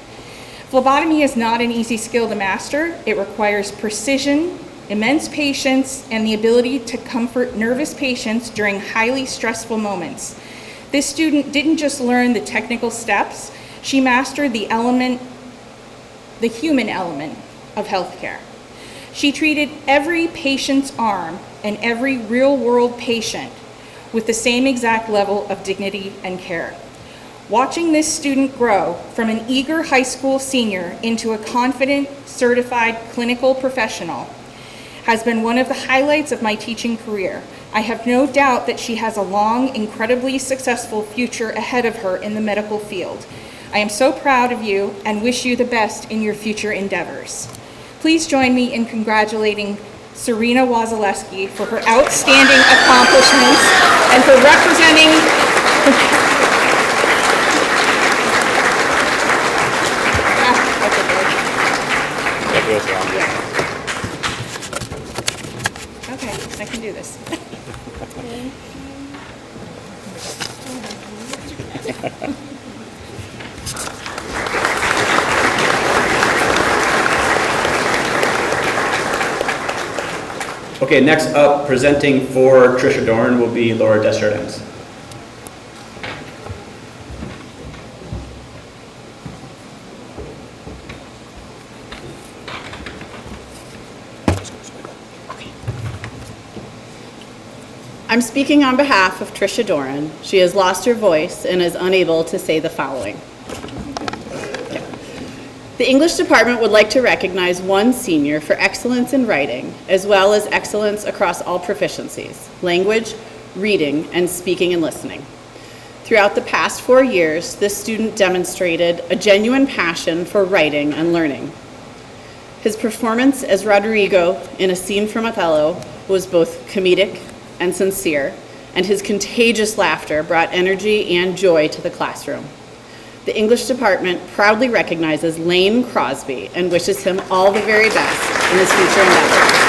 Phlebotomy is not an easy skill to master. It requires precision, immense patience, and the ability to comfort nervous patients during highly stressful moments. This student didn't just learn the technical steps, she mastered the human element of healthcare. She treated every patient's arm and every real-world patient with the same exact level of dignity and care. Watching this student grow from an eager high school senior into a confident, certified clinical professional has been one of the highlights of my teaching career. I have no doubt that she has a long, incredibly successful future ahead of her in the medical field. I am so proud of you and wish you the best in your future endeavors. Please join me in congratulating Serena Wazaleski for her outstanding accomplishments and for representing Okay, I can do this. Okay, next up, presenting for Trisha Dorn will be Laura Desjardins. I'm speaking on behalf of Trisha Doran. She has lost her voice and is unable to say the following. The English department would like to recognize one senior for excellence in writing, as well as excellence across all proficiencies, language, reading, and speaking and listening. Throughout the past 4 years, this student demonstrated a genuine passion for writing and learning. His performance as Rodrigo in a scene from Othello was both comedic and sincere, and his contagious laughter brought energy and joy to the classroom. The English department proudly recognizes Lane Crosby and wishes him all the very best in his future endeavors.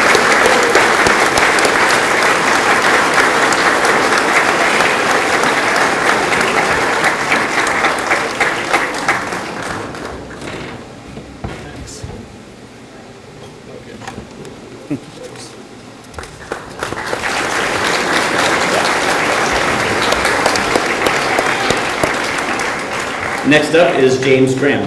Next up is James Graham.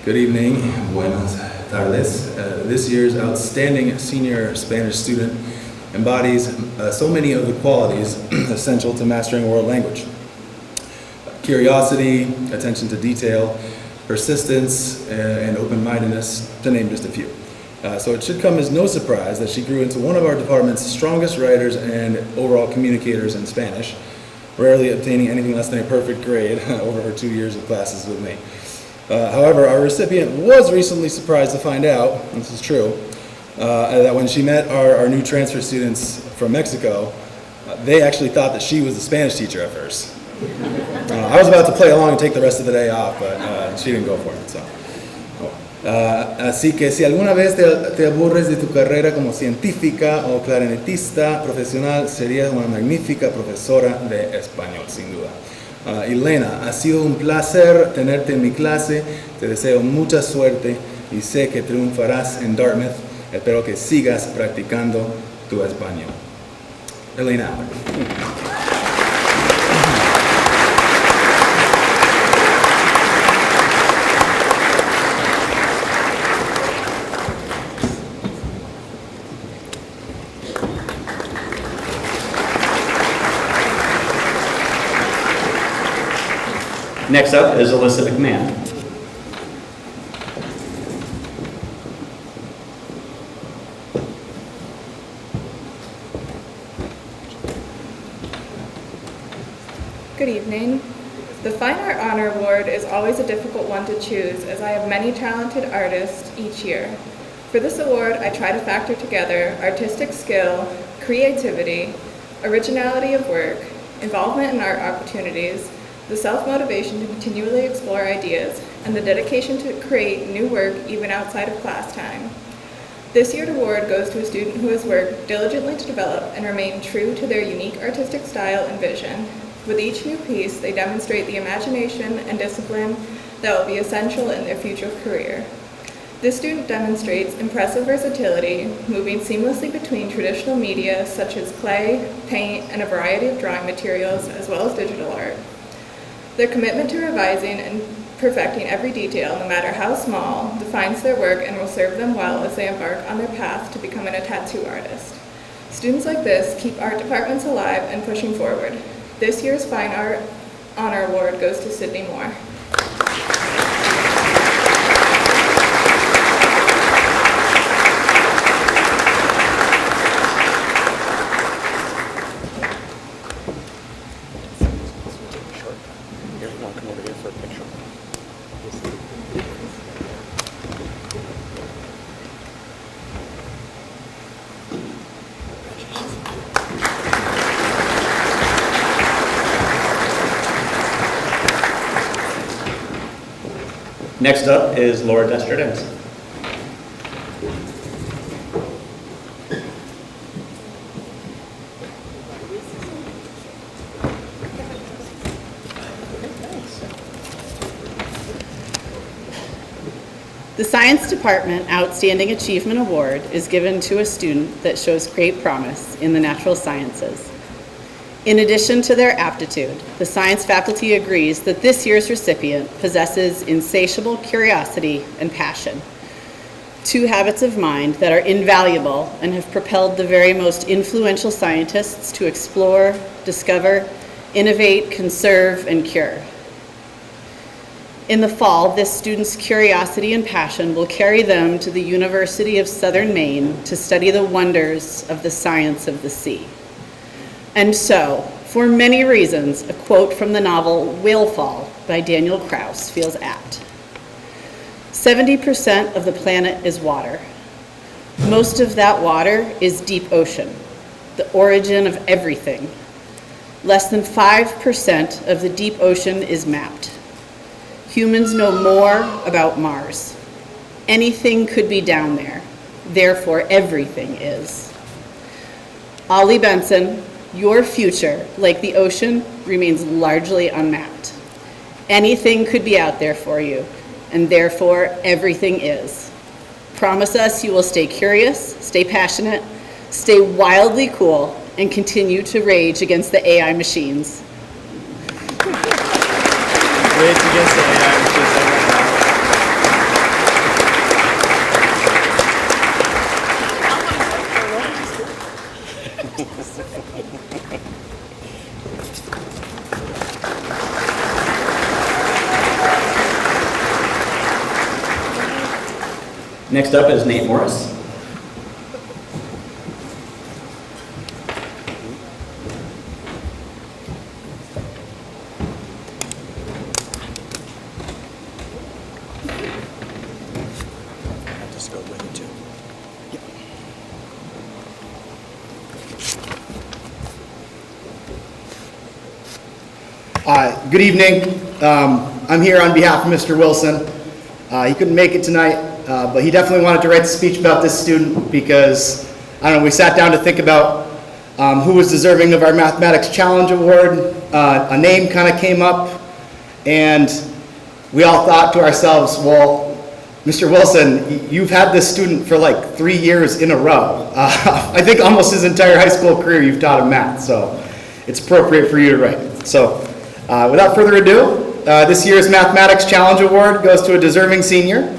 Good evening, buenas tardes. This year's outstanding senior Spanish student embodies so many of the qualities essential to mastering a world language. Curiosity, attention to detail, persistence, and open-mindedness, to name just a few. So it should come as no surprise that she grew into one of our department's strongest writers and overall communicators in Spanish, rarely obtaining anything less than a perfect grade over her 2 years of classes with me. However, our recipient was recently surprised to find out, this is true, that when she met our new transfer students from Mexico, they actually thought that she was the Spanish teacher at first. I was about to play along and take the rest of the day off, but she didn't go for it. So. Así que si alguna vez te aburres de tu carrera como científica o clarinetista profesional, serías una magnífica profesora de español, sin duda. Elena, ha sido un placer tenerte en mi clase, te deseo mucha suerte y sé que triunfarás en Dartmouth. Espero que sigas practicando tu español. Elena. Next up is Alyssa McMahon. Good evening. The Fine Art Honor Award is always a difficult one to choose, as I have many talented artists each year. For this award, I try to factor together artistic skill, creativity, originality of work, involvement in art opportunities, the self-motivation to continually explore ideas, and the dedication to create new work even outside of class time. This year's award goes to a student who has worked diligently to develop and remain true to their unique artistic style and vision. With each new piece, they demonstrate the imagination and discipline that will be essential in their future career. This student demonstrates impressive versatility, moving seamlessly between traditional media such as clay, paint, and a variety of drawing materials, as well as digital art. Their commitment to revising and perfecting every detail, no matter how small, defines their work and will serve them well as they embark on their path to becoming a tattoo artist. Students like this keep art departments alive and pushing forward. This year's Fine Art Honor Award goes to Sydney Moore. Next up is Laura Desjardins. The Science Department Outstanding Achievement Award is given to a student that shows great promise in the natural sciences. In addition to their aptitude, the science faculty agrees that this year's recipient possesses insatiable curiosity and passion, two habits of mind that are invaluable and have propelled the very most influential scientists to explore, discover, innovate, conserve, and cure. In the fall, this student's curiosity and passion will carry them to the University of Southern Maine to study the wonders of the science of the sea. And so, for many reasons, a quote from the novel Whalefall by Daniel Krauss feels apt. 70% of the planet is water. Most of that water is deep ocean, the origin of everything. Less than 5% of the deep ocean is mapped. Humans know more about Mars. Anything could be down there, therefore everything is. Ollie Benson, your future, like the ocean, remains largely unmapped. Anything could be out there for you, and therefore everything is. Promise us you will stay curious, stay passionate, stay wildly cool, and continue to rage against the AI machines. Rage against the AI machines. Next up is Nate Morris. Good evening. I'm here on behalf of Mr. Wilson. He couldn't make it tonight, but he definitely wanted to write the speech about this student because, I don't know, we sat down to think about who was deserving of our Mathematics Challenge Award. A name kind of came up, and we all thought to ourselves, well, Mr. Wilson, you've had this student for like 3 years in a row. I think almost his entire high school career you've taught him math, so it's appropriate for you to write. So without further ado, this year's Mathematics Challenge Award goes to a deserving senior.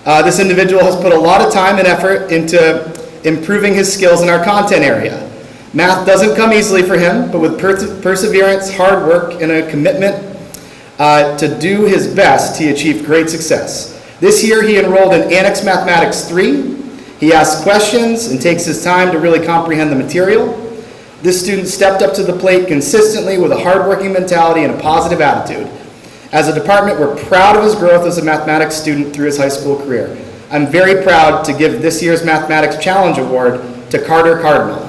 This individual has put a lot of time and effort into improving his skills in our content area. Math doesn't come easily for him, but with perseverance, hard work, and a commitment to do his best, he achieved great success. This year, he enrolled in Annex Mathematics 3. He asks questions and takes his time to really comprehend the material. This student stepped up to the plate consistently with a hardworking mentality and a positive attitude. As a department, we're proud of his growth as a mathematics student through his high school career. I'm very proud to give this year's Mathematics Challenge Award to Carter Cardinal.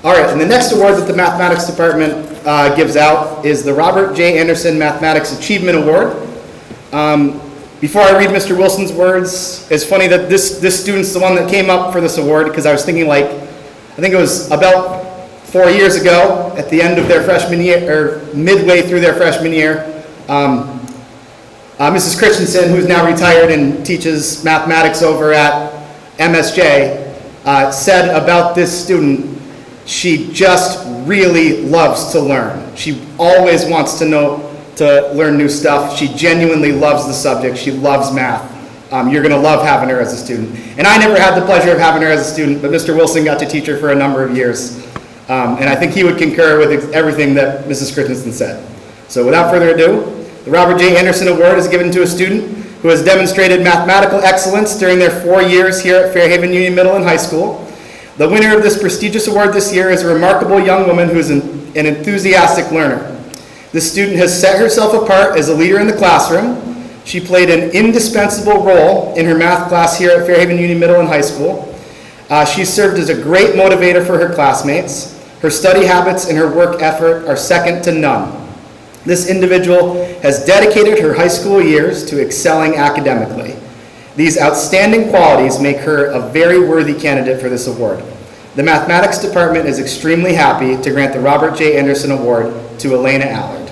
All right, and the next award that the Mathematics Department gives out is the Robert J. Anderson Mathematics Achievement Award. Before I read Mr. Wilson's words, it's funny that this student's the one that came up for this award, because I was thinking, like, I think it was about 4 years ago at the end of their freshman year, or midway through their freshman year, Mrs. Christensen, who's now retired and teaches mathematics over at MSJ, said about this student, she just really loves to learn. She always wants to learn new stuff. She genuinely loves the subject. She loves math. You're going to love having her as a student. And I never had the pleasure of having her as a student, but Mr. Wilson got to teach her for a number of years. And I think he would concur with everything that Mrs. Christensen said. So without further ado, the Robert J. Anderson Award is given to a student who has demonstrated mathematical excellence during their 4 years here at Fairhaven Union Middle and High School. The winner of this prestigious award this year is a remarkable young woman who is an enthusiastic learner. This student has set herself apart as a leader in the classroom. She played an indispensable role in her math class here at Fairhaven Union Middle and High School. She served as a great motivator for her classmates. Her study habits and her work effort are second to none. This individual has dedicated her high school years to excelling academically. These outstanding qualities make her a very worthy candidate for this award. The Mathematics Department is extremely happy to grant the Robert J. Anderson Award to Elena Allard.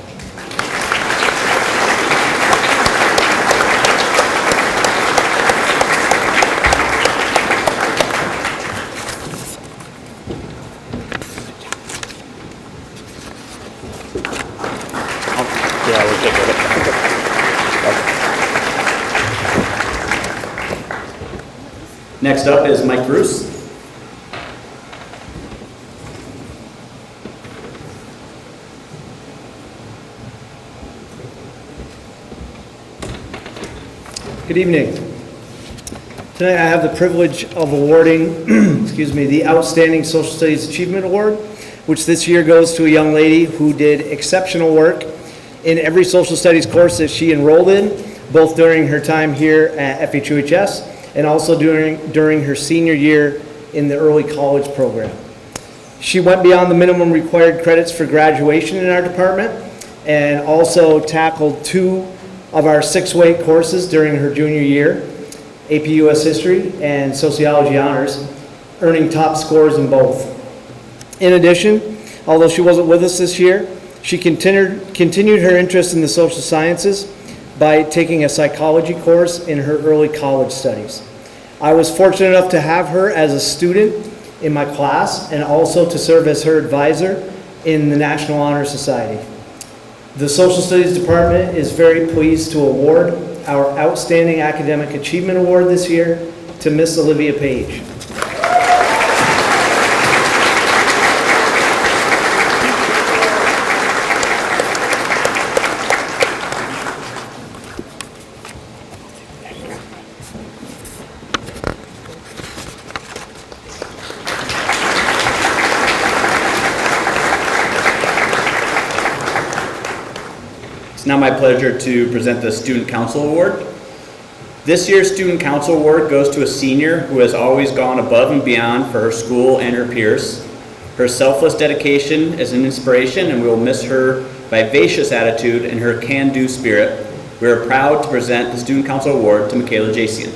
Next up is Mike Bruce. Good evening. Tonight I have the privilege of awarding the Outstanding Social Studies Achievement Award, which this year goes to a young lady who did exceptional work in every social studies course that she enrolled in, both during her time here at FHUHS and also during her senior year in the early college program. She went beyond the minimum required credits for graduation in our department and also tackled 2 of our 6-weight courses during her junior year, AP US History and Sociology Honors, earning top scores in both. In addition, although she wasn't with us this year, she continued her interest in the social sciences by taking a psychology course in her early college studies. I was fortunate enough to have her as a student in my class and also to serve as her advisor in the National Honor Society. The Social Studies Department is very pleased to award our Outstanding Academic Achievement Award this year to Miss Olivia Page. It's now my pleasure to present the Student Council Award. This year's Student Council Award goes to a senior who has always gone above and beyond for her school and her peers. Her selfless dedication is an inspiration, and we will miss her vivacious attitude and her can-do spirit. We are proud to present the Student Council Award to Michaela Jasian.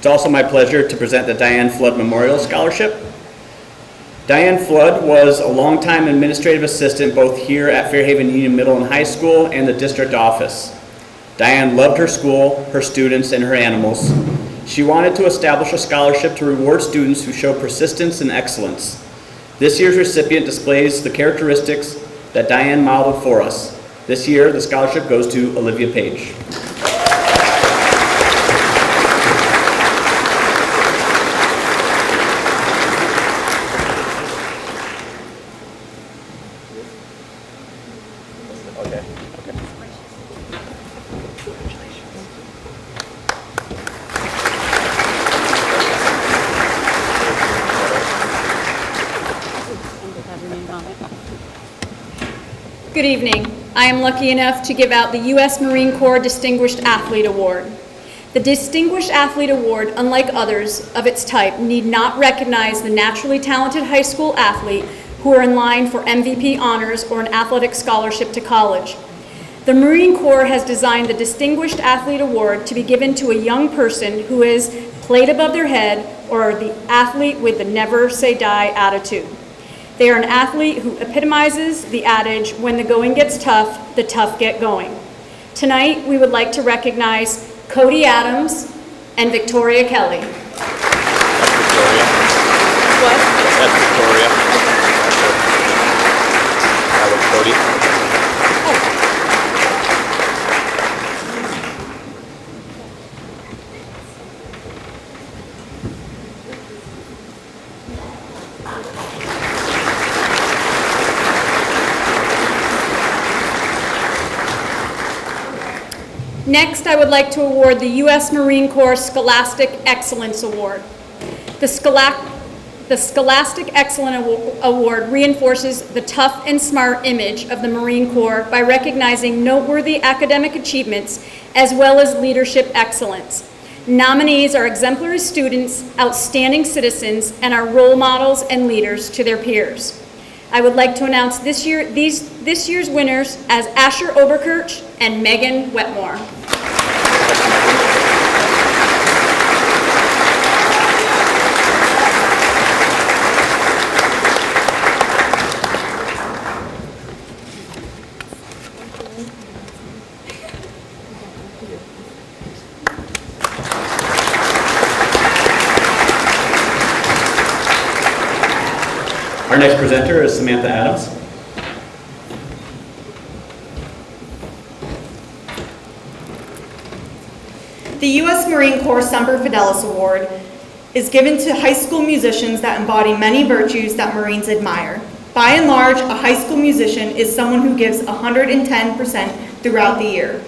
It's also my pleasure to present the Diane Flood Memorial Scholarship. Diane Flood was a longtime administrative assistant both here at Fairhaven Union Middle and High School and the district office. Diane loved her school, her students, and her animals. She wanted to establish a scholarship to reward students who show persistence and excellence. This year's recipient displays the characteristics that Diane modeled for us. This year, the scholarship goes to Olivia Page. Good evening. I am lucky enough to give out the U.S. Marine Corps Distinguished Athlete Award. The Distinguished Athlete Award, unlike others of its type, need not recognize the naturally talented high school athlete who are in line for MVP honors or an athletic scholarship to college. The Marine Corps has designed the Distinguished Athlete Award to be given to a young person who has played above their head or the athlete with the never say die attitude. They are an athlete who epitomizes the adage, when the going gets tough, the tough get going. Tonight, we would like to recognize Cody Adams and Victoria Kelly. That's Victoria. What? That's Victoria. That was Cody. Next, I would like to award the U.S. Marine Corps Scholastic Excellence Award. The Scholastic Excellence Award reinforces the tough and smart image of the Marine Corps by recognizing noteworthy academic achievements as well as leadership excellence. Nominees are exemplary students, outstanding citizens, and are role models and leaders to their peers. I would like to announce this year's winners as Asher Oberkirch and Megan Wetmore. Our next presenter is Samantha Adams. The U.S. Marine Corps Semper Fidelis Award is given to high school musicians that embody many virtues that Marines admire. By and large, a high school musician is someone who gives 110% throughout the year.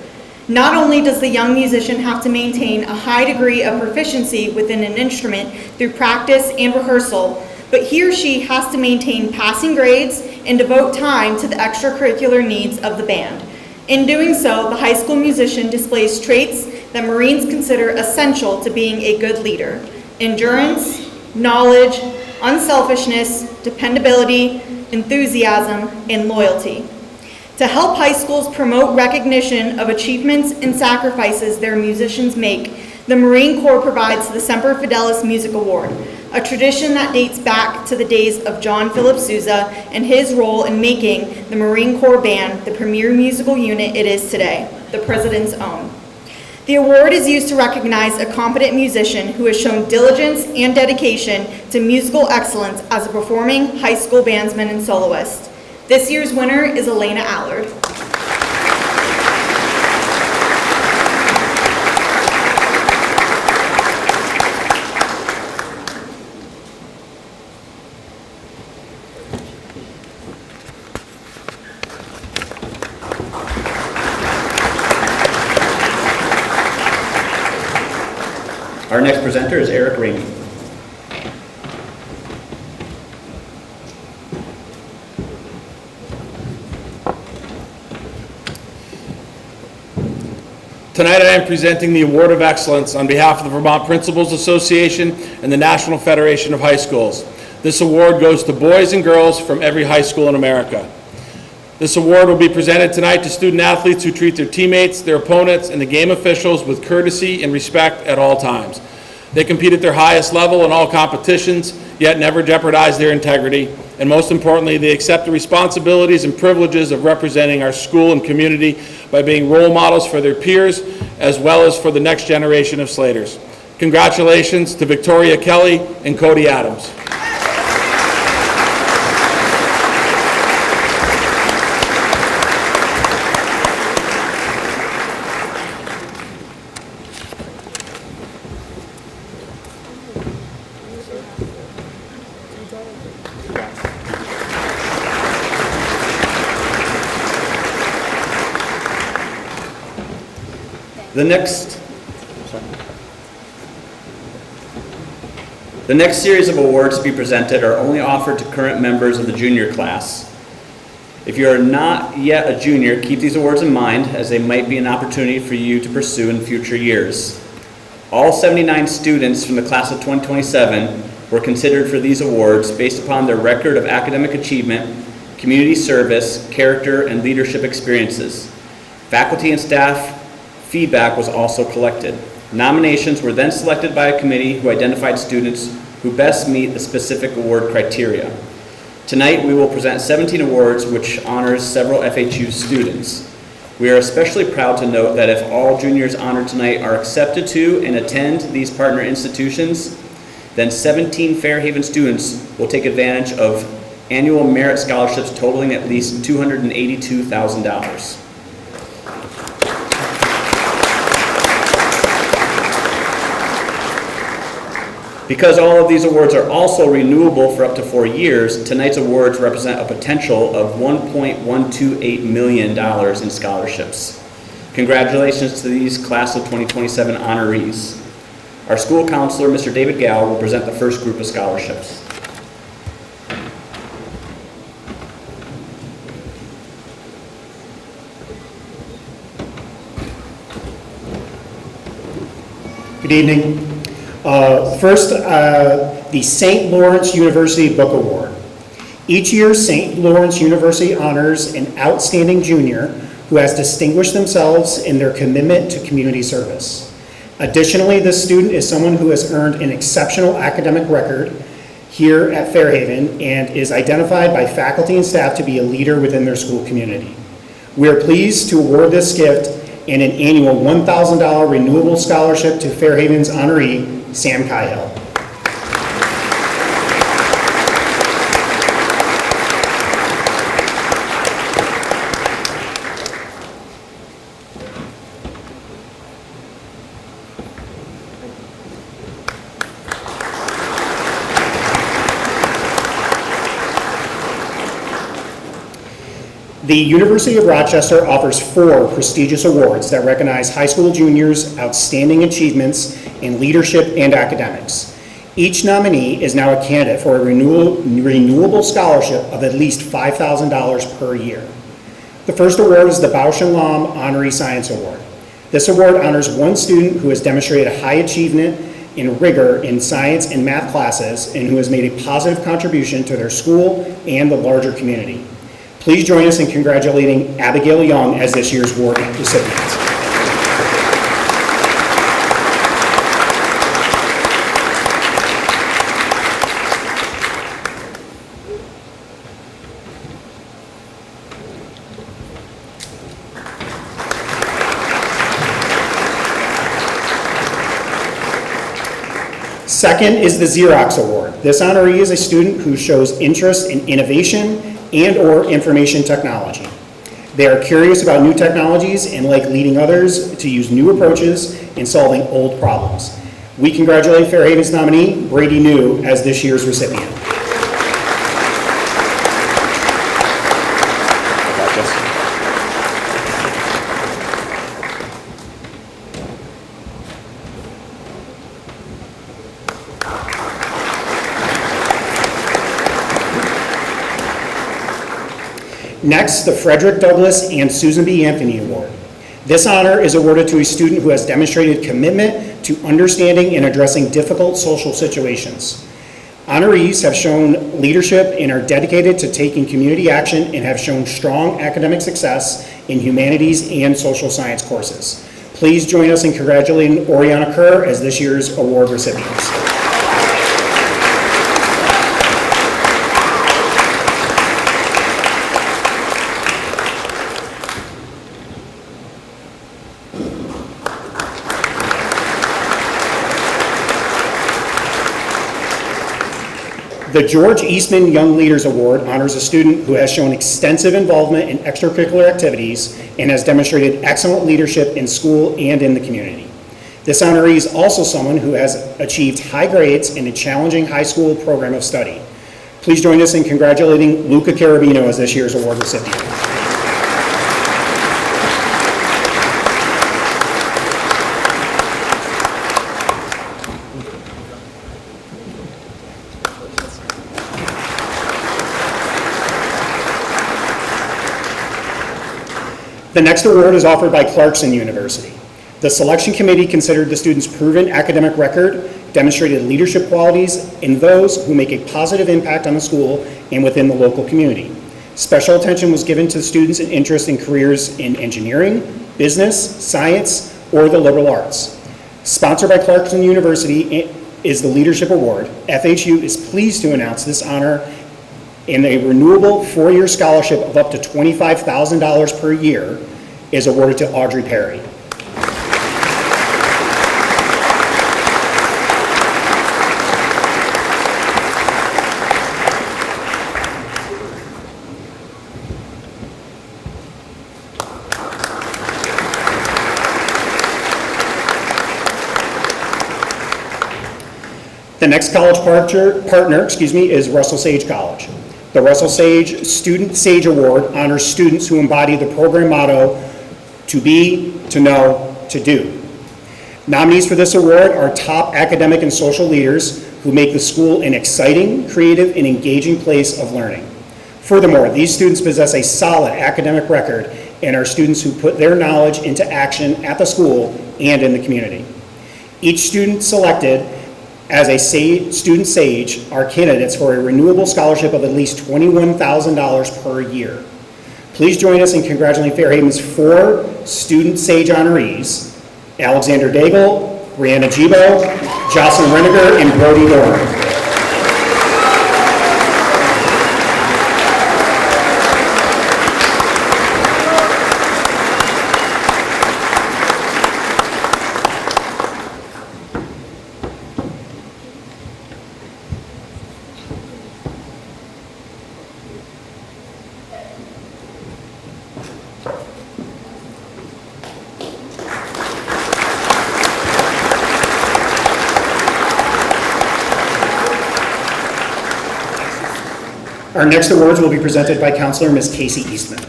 Not only does the young musician have to maintain a high degree of proficiency within an instrument through practice and rehearsal, but he or she has to maintain passing grades and devote time to the extracurricular needs of the band. In doing so, the high school musician displays traits that Marines consider essential to being a good leader: endurance, knowledge, unselfishness, dependability, enthusiasm, and loyalty. To help high schools promote recognition of achievements and sacrifices their musicians make, the Marine Corps provides the Semper Fidelis Music Award, a tradition that dates back to the days of John Philip Sousa and his role in making the Marine Corps Band the premier musical unit it is today, the President's own. The award is used to recognize a competent musician who has shown diligence and dedication to musical excellence as a performing high school bandsman and soloist. This year's winner is Elena Allard. Our next presenter is Eric Ramey. Tonight I am presenting the Award of Excellence on behalf of the Vermont Principals Association and the National Federation of High Schools. This award goes to boys and girls from every high school in America. This award will be presented tonight to student athletes who treat their teammates, their opponents, and the game officials with courtesy and respect at all times. They compete at their highest level in all competitions, yet never jeopardize their integrity. And most importantly, they accept the responsibilities and privileges of representing our school and community by being role models for their peers, as well as for the next generation of Slaters. Congratulations to Victoria Kelly and Cody Adams. The next series of awards to be presented are only offered to current members of the junior class. If you are not yet a junior, keep these awards in mind, as they might be an opportunity for you to pursue in future years. All 79 students from the class of 2027 were considered for these awards based upon their record of academic achievement, community service, character, and leadership experiences. Faculty and staff feedback was also collected. Nominations were then selected by a committee who identified students who best meet the specific award criteria. Tonight, we will present 17 awards, which honors several FHU students. We are especially proud to note that if all juniors honored tonight are accepted to and attend these partner institutions, then 17 Fairhaven students will take advantage of annual merit scholarships totaling at least $282,000. Because all of these awards are also renewable for up to 4 years, tonight's awards represent a potential of $1.128 million in scholarships. Congratulations to these class of 2027 honorees. Our school counselor, Mr. David Gall, will present the first group of scholarships. Good evening. First, the St. Lawrence University Book Award. Each year, St. Lawrence University honors an outstanding junior who has distinguished themselves in their commitment to community service. Additionally, this student is someone who has earned an exceptional academic record here at Fairhaven and is identified by faculty and staff to be a leader within their school community. We are pleased to award this gift and an annual $1,000 renewable scholarship to Fairhaven's honoree, Sam Cahill. The University of Rochester offers 4 prestigious awards that recognize high school juniors' outstanding achievements in leadership and academics. Each nominee is now a candidate for a renewable scholarship of at least $5,000 per year. The first award is the Bausch and Lomb Honorary Science Award. This award honors one student who has demonstrated high achievement in rigor in science and math classes and who has made a positive contribution to their school and the larger community. Please join us in congratulating Abigail Young as this year's award recipient. Second is the Xerox Award. This honoree is a student who shows interest in innovation and/or information technology. They are curious about new technologies and like leading others to use new approaches in solving old problems. We congratulate Fairhaven's nominee, Brady New, as this year's recipient. Next, the Frederick Douglass and Susan B. Anthony Award. This honor is awarded to a student who has demonstrated commitment to understanding and addressing difficult social situations. Honorees have shown leadership and are dedicated to taking community action and have shown strong academic success in humanities and social science courses. Please join us in congratulating Oriana Kerr as this year's award recipients. The George Eastman Young Leaders Award honors a student who has shown extensive involvement in extracurricular activities and has demonstrated excellent leadership in school and in the community. This honoree is also someone who has achieved high grades in a challenging high school program of study. Please join us in congratulating Luca Carabino as this year's award recipient. The next award is offered by Clarkson University. The selection committee considered the student's proven academic record, demonstrated leadership qualities, and those who make a positive impact on the school and within the local community. Special attention was given to students' interest in careers in engineering, business, science, or the liberal arts. Sponsored by Clarkson University is the Leadership Award. FHU is pleased to announce this honor and a renewable 4-year scholarship of up to $25,000 per year is awarded to Audrey Perry. The next college partner is Russell Sage College. The Russell Sage Student Sage Award honors students who embody the program motto, to be, to know, to do. Nominees for this award are top academic and social leaders who make the school an exciting, creative, and engaging place of learning. Furthermore, these students possess a solid academic record and are students who put their knowledge into action at the school and in the community. Each student selected as a Student Sage are candidates for a renewable scholarship of at least $21,000 per year. Please join us in congratulating Fairhaven's 4 Student Sage honorees: Alexander Daigle, Brianna Gibo, Jocelyn Reniger, and Brody Doran. Our next awards will be presented by Counselor Ms. Casey Eastman.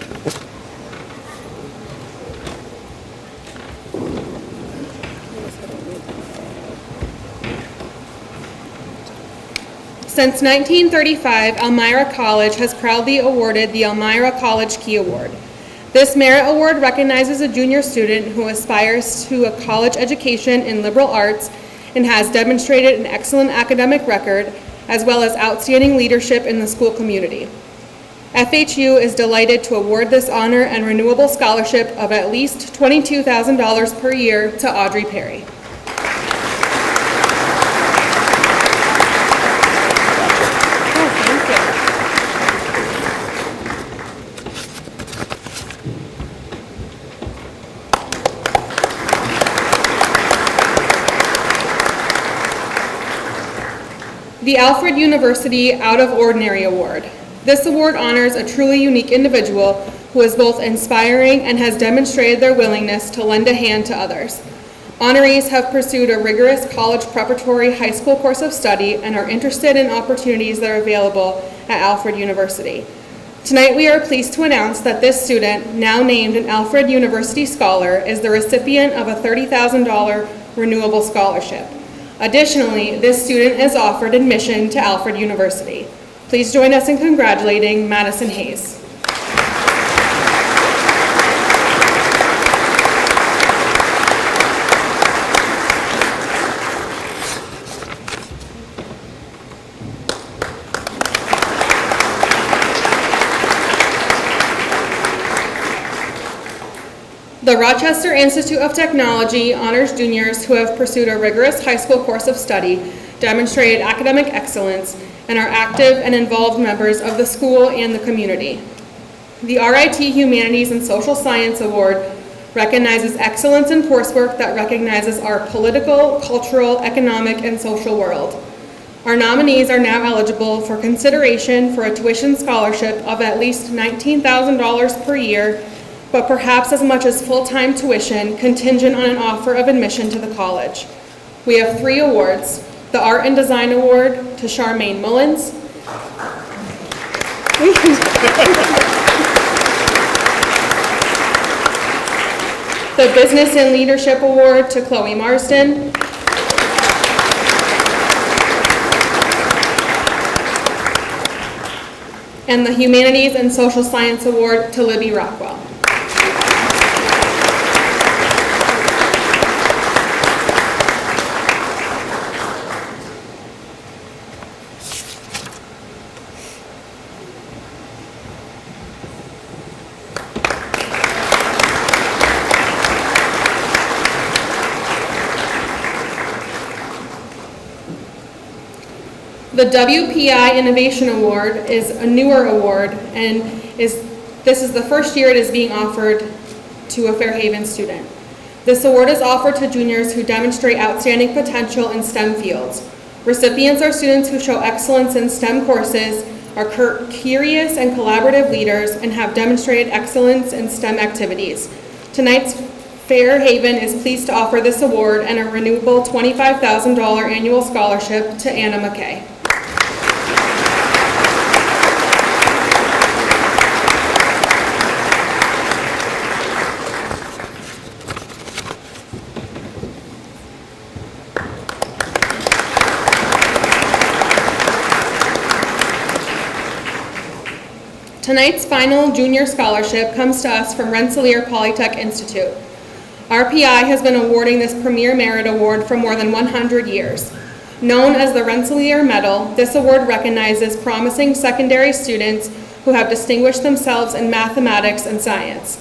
Since 1935, Elmira College has proudly awarded the Elmira College Key Award. This merit award recognizes a junior student who aspires to a college education in liberal arts and has demonstrated an excellent academic record, as well as outstanding leadership in the school community. FHU is delighted to award this honor and renewable scholarship of at least $22,000 per year to Audrey Perry. The Alfred University Out of Ordinary Award. This award honors a truly unique individual who is both inspiring and has demonstrated their willingness to lend a hand to others. Honorees have pursued a rigorous college preparatory high school course of study and are interested in opportunities that are available at Alfred University. Tonight we are pleased to announce that this student, now named an Alfred University Scholar, is the recipient of a $30,000 renewable scholarship. Additionally, this student is offered admission to Alfred University. Please join us in congratulating Madison Hayes. The the Rochester Institute of Technology honors juniors who have pursued a rigorous high school course of study, demonstrated academic excellence, and are active and involved members of the school and the community. The RIT Humanities and Social Science Award recognizes excellence in coursework that recognizes our political, cultural, economic, and social world. Our nominees are now eligible for consideration for a tuition scholarship of at least $19,000 per year, but perhaps as much as full-time tuition contingent on an offer of admission to the college. We have 3 awards: the Art and Design Award to Charmaine Mullins, the Business and Leadership Award to Chloe Marsden, and the Humanities and Social Science Award to Libby Rockwell. The WPI Innovation Award is a newer award, and this is the first year it is being offered to a Fairhaven student. This award is offered to juniors who demonstrate outstanding potential in STEM fields. Recipients are students who show excellence in STEM courses, are curious and collaborative leaders, and have demonstrated excellence in STEM activities. Tonight's Fairhaven is pleased to offer this award and a renewable $25,000 annual scholarship to Anna McKay. Tonight's final junior scholarship comes to us from Rensselaer Polytech Institute. RPI has been awarding this Premier Merit Award for more than 100 years. Known as the Rensselaer Medal, this award recognizes promising secondary students who have distinguished themselves in mathematics and science.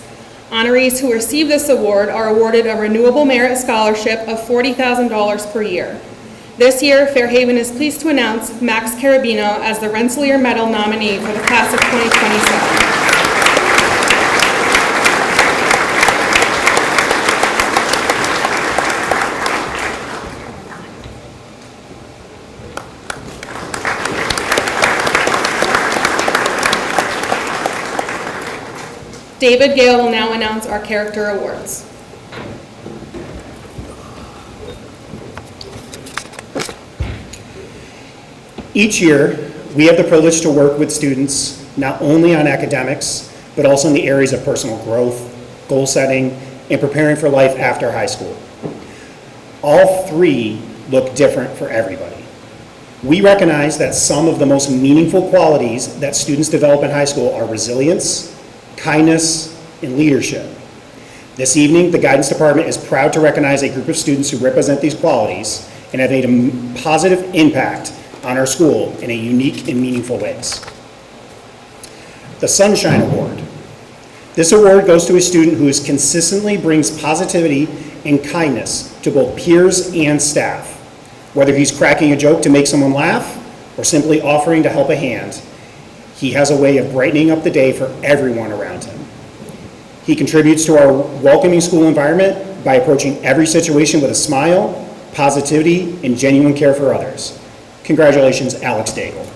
Honorees who receive this award are awarded a renewable merit scholarship of $40,000 per year. This year, Fairhaven is pleased to announce Max Carabino as the Rensselaer Medal nominee for the class of 2027. David Gale will now announce our character awards. Each year, we have the privilege to work with students not only on academics, but also in the areas of personal growth, goal setting, and preparing for life after high school. All 3 look different for everybody. We recognize that some of the most meaningful qualities that students develop in high school are resilience, kindness, and leadership. This evening, the Guidance Department is proud to recognize a group of students who represent these qualities and have made a positive impact on our school in a unique and meaningful ways. The Sunshine Award. This award goes to a student who consistently brings positivity and kindness to both peers and staff. Whether he's cracking a joke to make someone laugh or simply offering to help a hand, he has a way of brightening up the day for everyone around him. He contributes to our welcoming school environment by approaching every situation with a smile, positivity, and genuine care for others. Congratulations, Alex Daigle.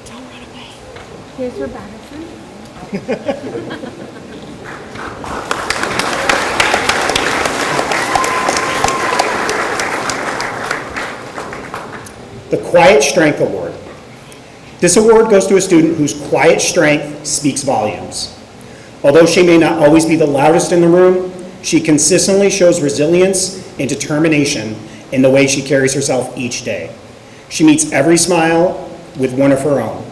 Don't run away. Here's your Madison. The Quiet Strength Award. This award goes to a student whose quiet strength speaks volumes. Although she may not always be the loudest in the room, she consistently shows resilience and determination in the way she carries herself each day. She meets every smile with one of her own.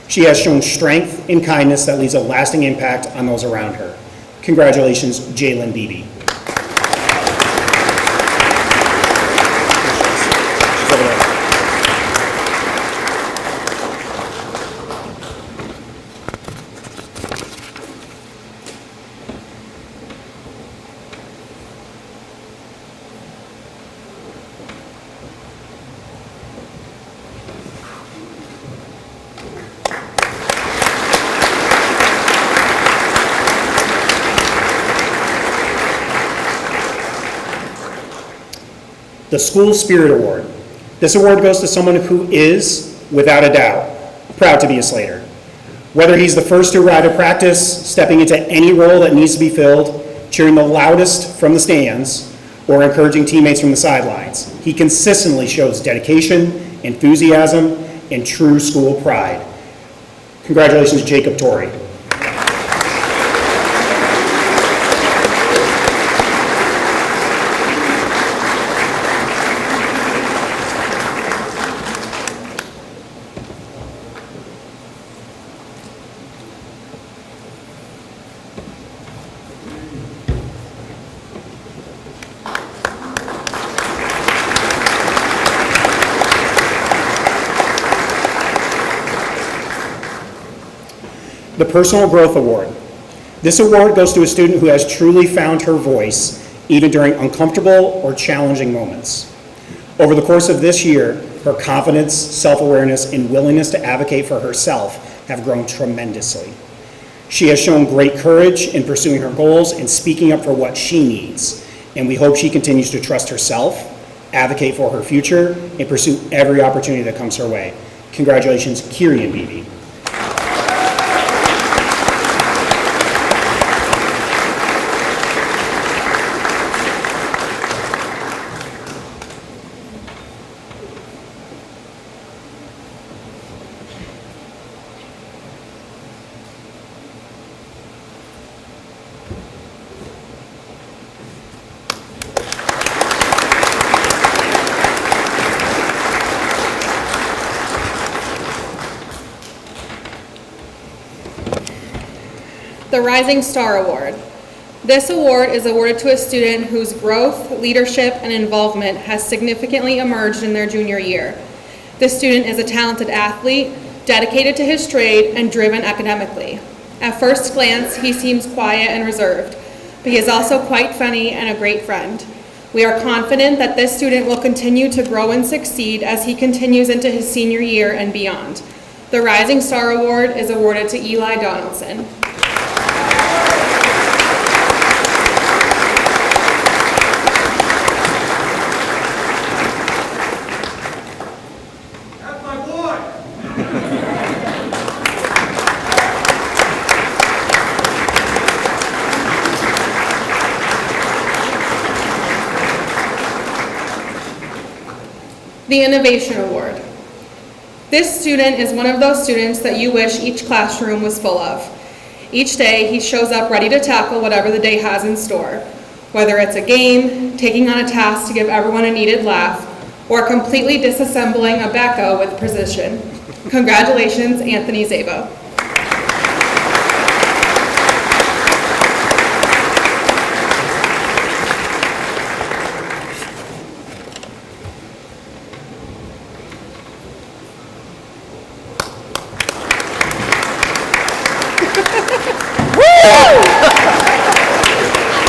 She has shown strength and kindness that leaves a lasting impact on those around her. Congratulations, Jalen Beebe. The School Spirit Award. This award goes to someone who is, without a doubt, proud to be a Slater. Whether he's the first to arrive at practice, stepping into any role that needs to be filled, cheering the loudest from the stands, or encouraging teammates from the sidelines, he consistently shows dedication, enthusiasm, and true school pride. Congratulations, Jacob Torrey. The Personal Growth Award. This award goes to a student who has truly found her voice, even during uncomfortable or challenging moments. Over the course of this year, her confidence, self-awareness, and willingness to advocate for herself have grown tremendously. She has shown great courage in pursuing her goals and speaking up for what she needs, and we hope she continues to trust herself, advocate for her future, and pursue every opportunity that comes her way. Congratulations, Kirian Beebe. The Rising Star Award. This award is awarded to a student whose growth, leadership, and involvement has significantly emerged in their junior year. This student is a talented athlete, dedicated to his trade, and driven academically. At first glance, he seems quiet and reserved, but he is also quite funny and a great friend. We are confident that this student will continue to grow and succeed as he continues into his senior year and beyond. The Rising Star Award is awarded to Eli Donaldson. The Innovation Award. This student is one of those students that you wish each classroom was full of. Each day, he shows up ready to tackle whatever the day has in store, whether it's a game, taking on a task to give everyone a needed laugh, or completely disassembling a backhoe with precision. Congratulations, Anthony Zabo.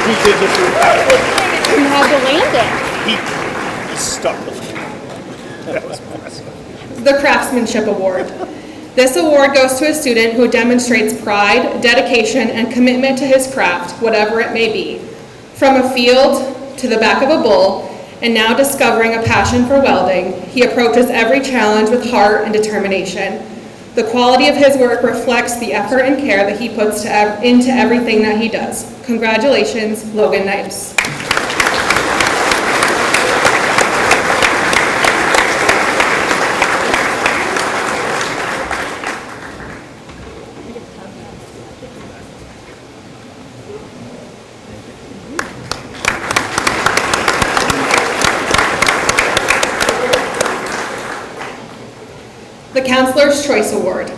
He did just You had to land it. he stuck with it. That was impressive. The Craftsmanship Award. This award goes to a student who demonstrates pride, dedication, and commitment to his craft, whatever it may be. From a field to the back of a bull, and now discovering a passion for welding, he approaches every challenge with heart and determination. The quality of his work reflects the effort and care that he puts into everything that he does. Congratulations, Logan Knipes. The Counselor's Choice Award.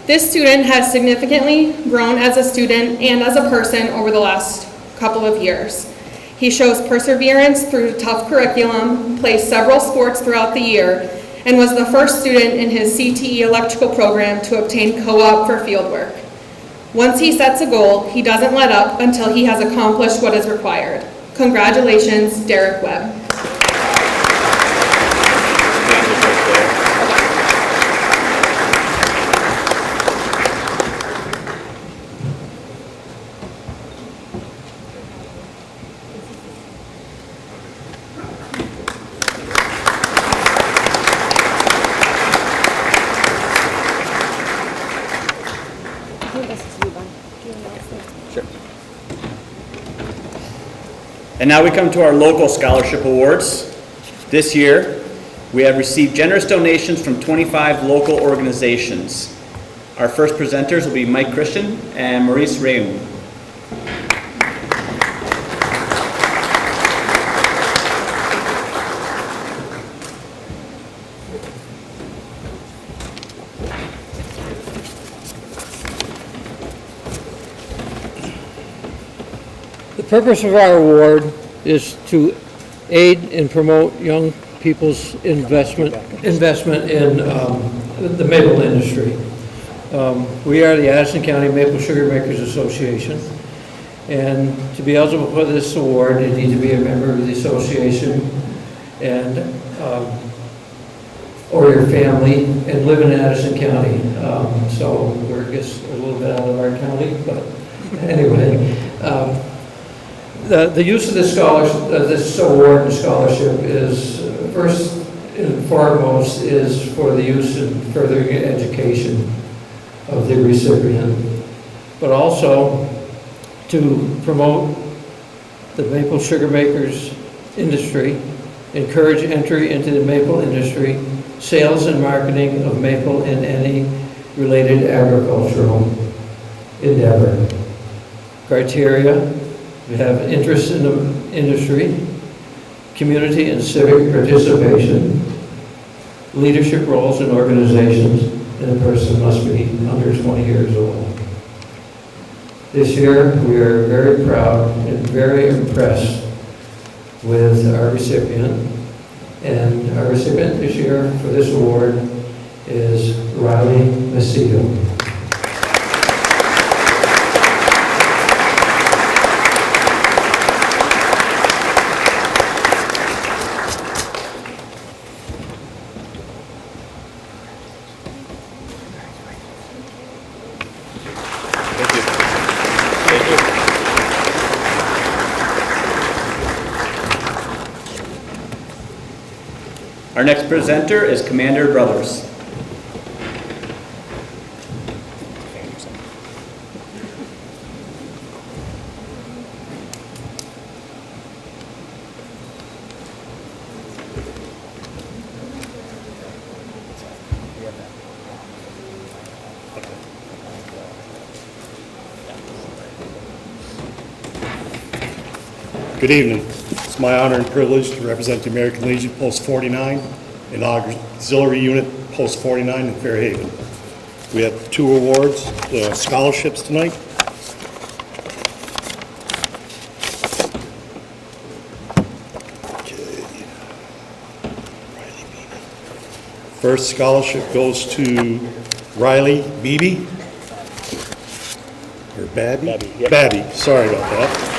This student has significantly grown as a student and as a person over the last couple of years. He shows perseverance through tough curriculum, plays several sports throughout the year, and was the first student in his CTE electrical program to obtain co-op for fieldwork. Once he sets a goal, he doesn't let up until he has accomplished what is required. Congratulations, Derek Webb. And now we come to our local scholarship awards. This year, we have received generous donations from 25 local organizations. Our first presenters will be Mike Christian and Maurice Raymond. The purpose of our award is to aid and promote young people's investment in the maple industry. We are the Addison County Maple Sugar Makers Association, and to be eligible for this award, you need to be a member of the association and or your family and live in Addison County. So we're just a little bit out of our county, but anyway. The use of this scholarship, this award and scholarship is first and foremost is for the use and furthering education of the recipient, but also to promote the maple sugar makers industry, encourage entry into the maple industry, sales and marketing of maple and any related agricultural endeavor. Criteria: we have interest in the industry, community and civic participation, leadership roles in organizations, and the person must be under 20 years old. This year, we are very proud and very impressed with our recipient. And our recipient this year for this award is Riley Macedo. Our next presenter is Commander Brothers. Good evening. It's my honor and privilege to represent the American Legion Post 49 and Auxiliary Unit Post 49 in Fairhaven. We have two awards, scholarships tonight. First scholarship goes to Riley Beebe, or Babby? Babby, yep. Babby, sorry about that.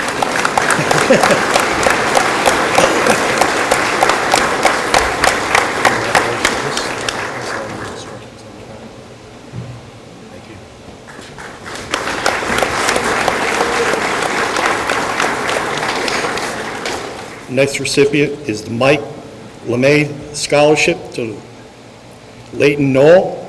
Next recipient is the Mike LeMay Scholarship to Leighton Knoll.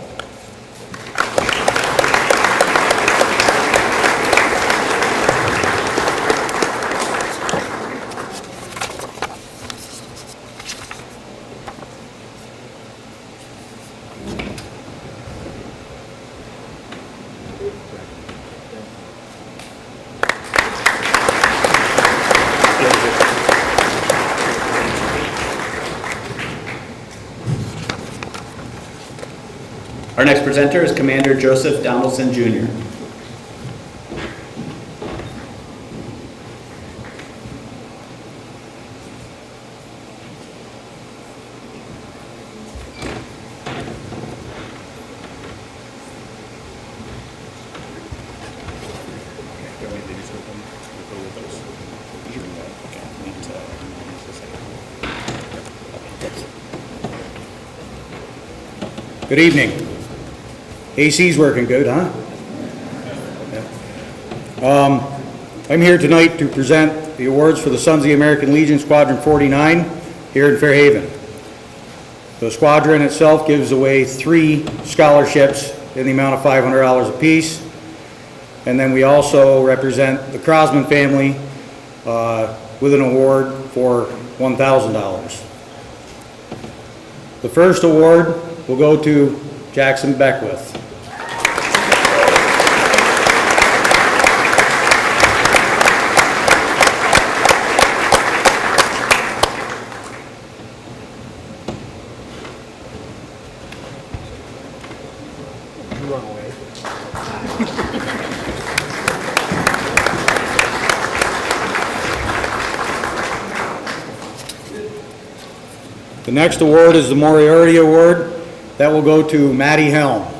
Our next presenter is Commander Joseph Donaldson, Jr. Good evening. AC's working good, huh? Yeah. I'm here tonight to present the awards for the Sons of the American Legion Squadron 49 here in Fairhaven. The squadron itself gives away 3 scholarships in the amount of $500 apiece. And then we also represent the Crosman family with an award for $1,000. The first award will go to Jackson Beckwith. The next award is the Moriarty Award. That will go to Maddie Helm.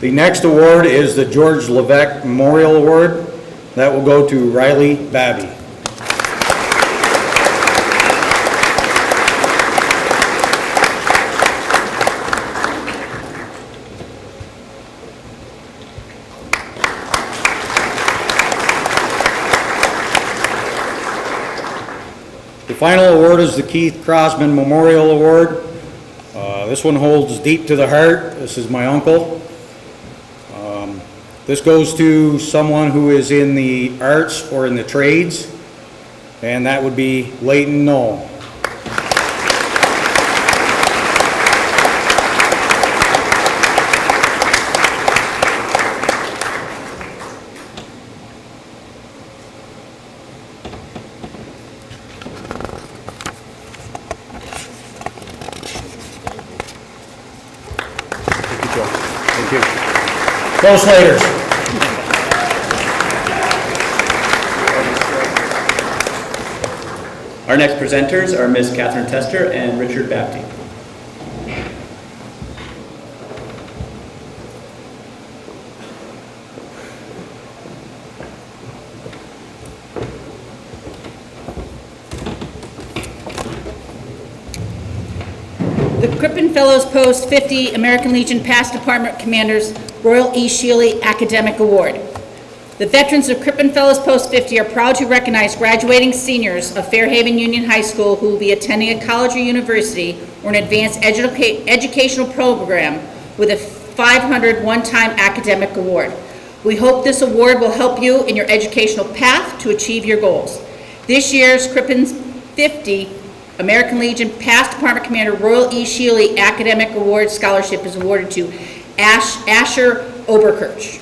The next award is the George Levesque Memorial Award. That will go to Riley Babby. The final award is the Keith Crossman Memorial Award. This one holds deep to the heart. This is my uncle. This goes to someone who is in the arts or in the trades, and that would be Leighton Knoll. Thank you. Go Slaters. Our next presenters are Ms. Catherine Tester and Richard Bapty. The Crippen Fellows Post 50 American Legion Past Department Commanders Royal E. Shealy Academic Award. The veterans of Crippen Fellows Post 50 are proud to recognize graduating seniors of Fairhaven Union High School who will be attending a college or university or an advanced educational program with a 500 one-time academic award. We hope this award will help you in your educational path to achieve your goals. This year's Crippen's 50 American Legion Past Department Commander Royal E. Shealy Academic Award Scholarship is awarded to Asher Oberkirch.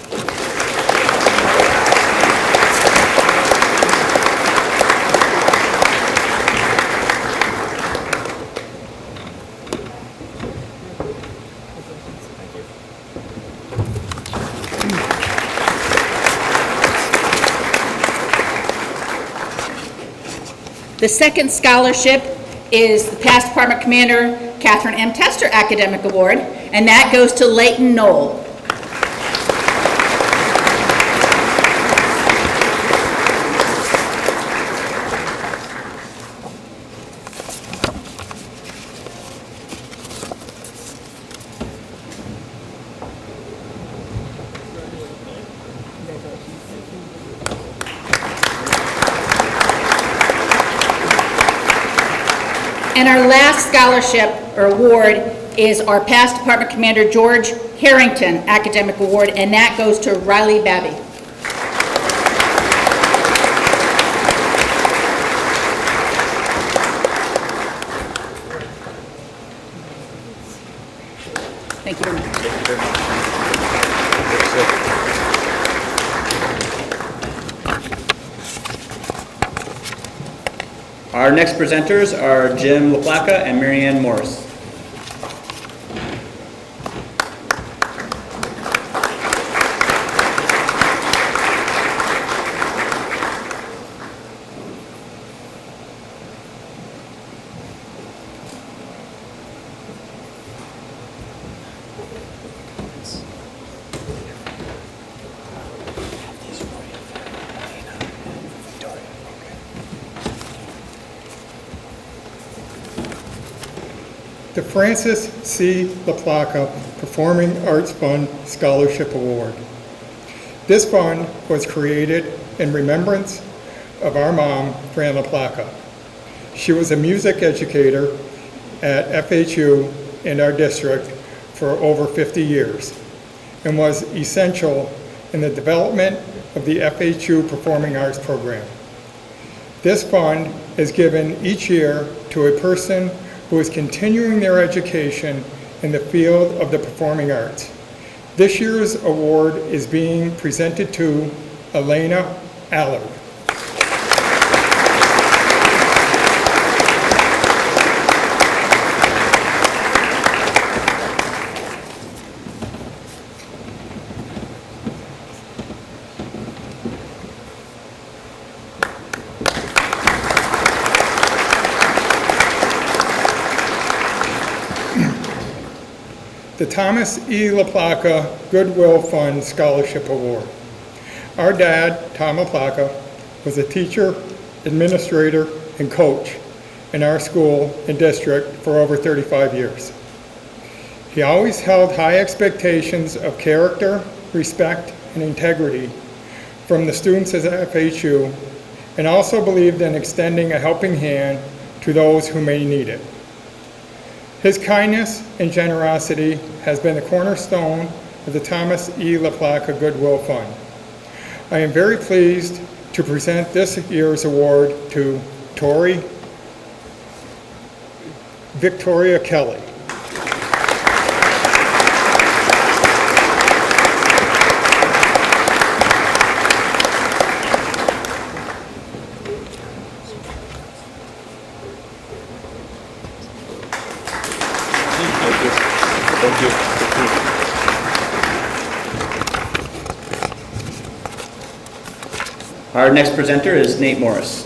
The second scholarship is the Past Department Commander Catherine M. Tester Academic Award, and that goes to Leighton Knoll. And our last scholarship or award is our Past Department Commander George Harrington Academic Award, and that goes to Riley Babby. Thank you very much. Our next presenters are Jim LaPlaca and Marianne Morris. the Francis C. LaPlaca Performing Arts Fund Scholarship Award. This fund was created in remembrance of our mom, Fran LaPlaca. She was a music educator at FHU in our district for over 50 years and was essential in the development of the FHU Performing Arts program. This fund is given each year to a person who is continuing their education in the field of the performing arts. This year's award is being presented to Elena Allard. The Thomas E. LaPlaca Goodwill Fund Scholarship Award. Our dad, Tom LaPlaca, was a teacher, administrator, and coach in our school and district for over 35 years. He always held high expectations of character, respect, and integrity from the students at FHU, and also believed in extending a helping hand to those who may need it. His kindness and generosity has been the cornerstone of the Thomas E. LaPlaca Goodwill Fund. I am very pleased to present this year's award to Tori Victoria Kelly. Thank you. Our next presenter is Nate Morris.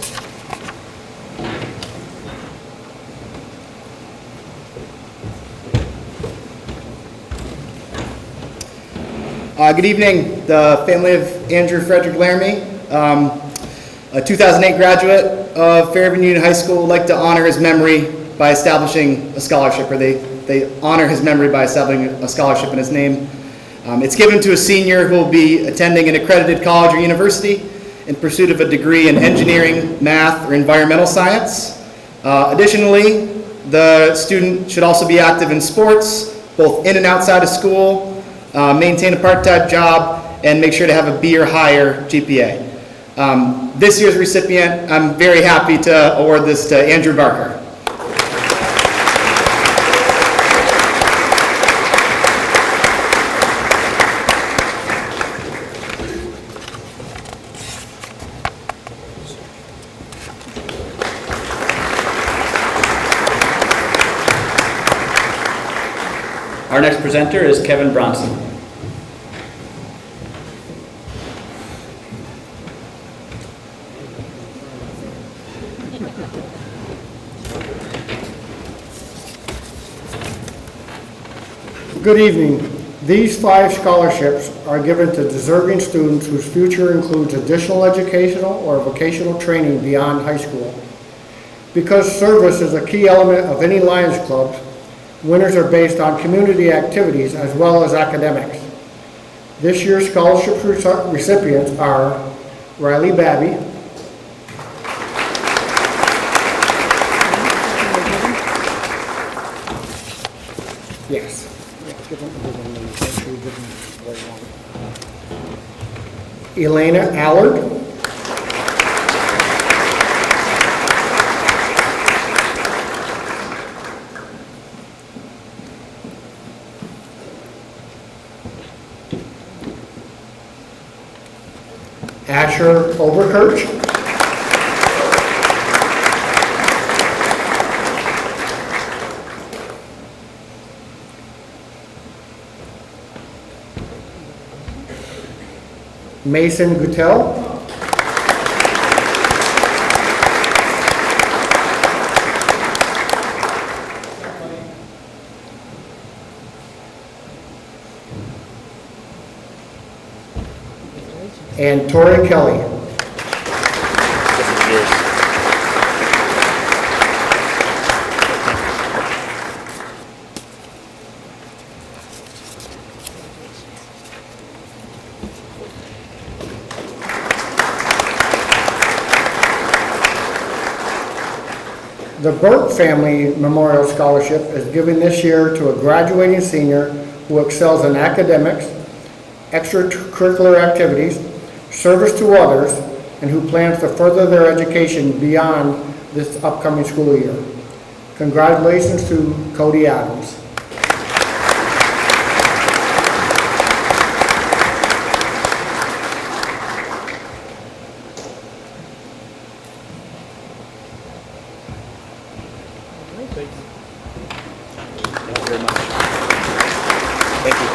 Good evening, the family of Andrew Frederick Laramie, a 2008 graduate of Fairhaven Union High School, would like to honor his memory by establishing a scholarship, or they honor his memory by establishing a scholarship in his name. It's given to a senior who will be attending an accredited college or university in pursuit of a degree in engineering, math, or environmental science. Additionally, the student should also be active in sports, both in and outside of school, maintain a part-time job, and make sure to have a B or higher GPA. This year's recipient, I'm very happy to award this to Andrew Barker. Our next presenter is Kevin Bronson. Good evening. These 5 scholarships are given to deserving students whose future includes additional educational or vocational training beyond high school. Because service is a key element of any Lions Club, winners are based on community activities as well as academics. This year's scholarship recipients are Riley Babby, yes, Elena Allard, Asher Oberkirch, Mason Guttel, and Tori Kelly. This is yours. The Burt Family Memorial Scholarship is given this year to a graduating senior who excels in academics, extracurricular activities, service to others, and who plans to further their education beyond this upcoming school year. Congratulations to Cody Adams. Thank you very much. Thank you.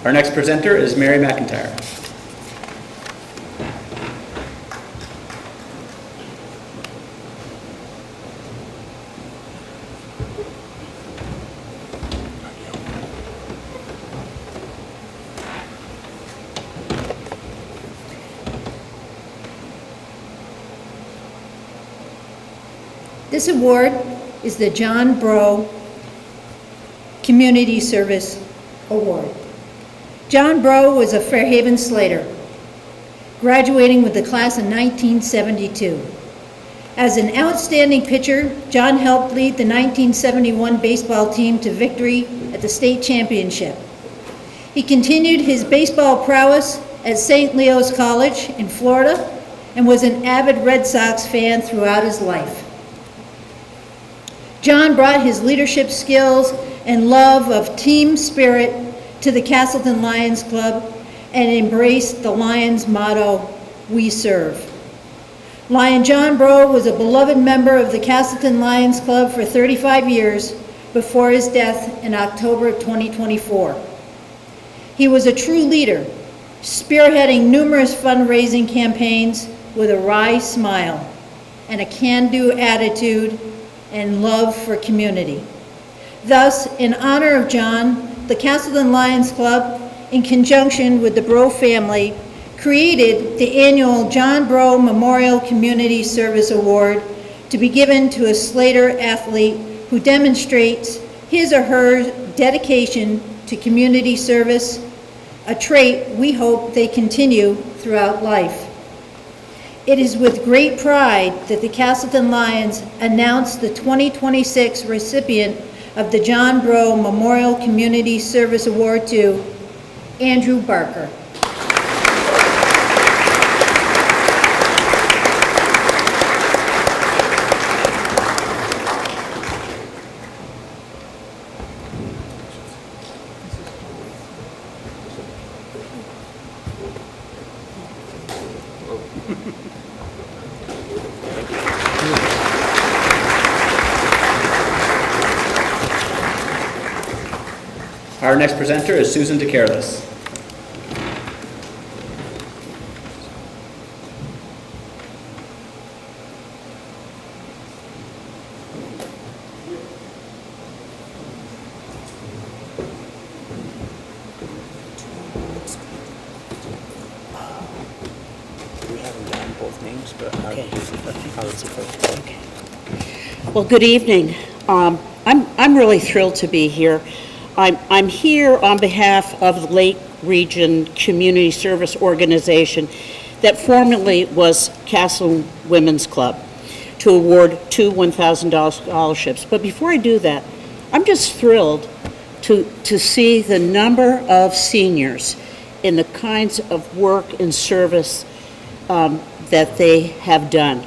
Our next presenter is Mary McIntyre. This award is the John Brough Community Service Award. John Brough was a Fairhaven Slater, graduating with the class in 1972. As an outstanding pitcher, John helped lead the 1971 baseball team to victory at the state championship. He continued his baseball prowess at St. Leo's College in Florida and was an avid Red Sox fan throughout his life. John brought his leadership skills and love of team spirit to the Castleton Lions Club and embraced the Lions motto, "We serve." Lion John Brough was a beloved member of the Castleton Lions Club for 35 years before his death in October of 2024. He was a true leader, spearheading numerous fundraising campaigns with a wry smile and a can-do attitude and love for community. Thus, in honor of John, the Castleton Lions Club, in conjunction with the Brough family, created the annual John Brough Memorial Community Service Award to be given to a Slater athlete who demonstrates his or her dedication to community service, a trait we hope they continue throughout life. It is with great pride that the Castleton Lions announce the 2026 recipient of the John Brough Memorial Community Service Award to Andrew Barker. Our next presenter is Susan DeCarlis. We haven't done both names, but Okay. I would support. Okay. Well, good evening. I'm really thrilled to be here. I'm here on behalf of the Lake Region Community Service Organization that formerly was Castle Women's Club to award two $1,000 scholarships. But before I do that, I'm just thrilled to see the number of seniors in the kinds of work and service that they have done.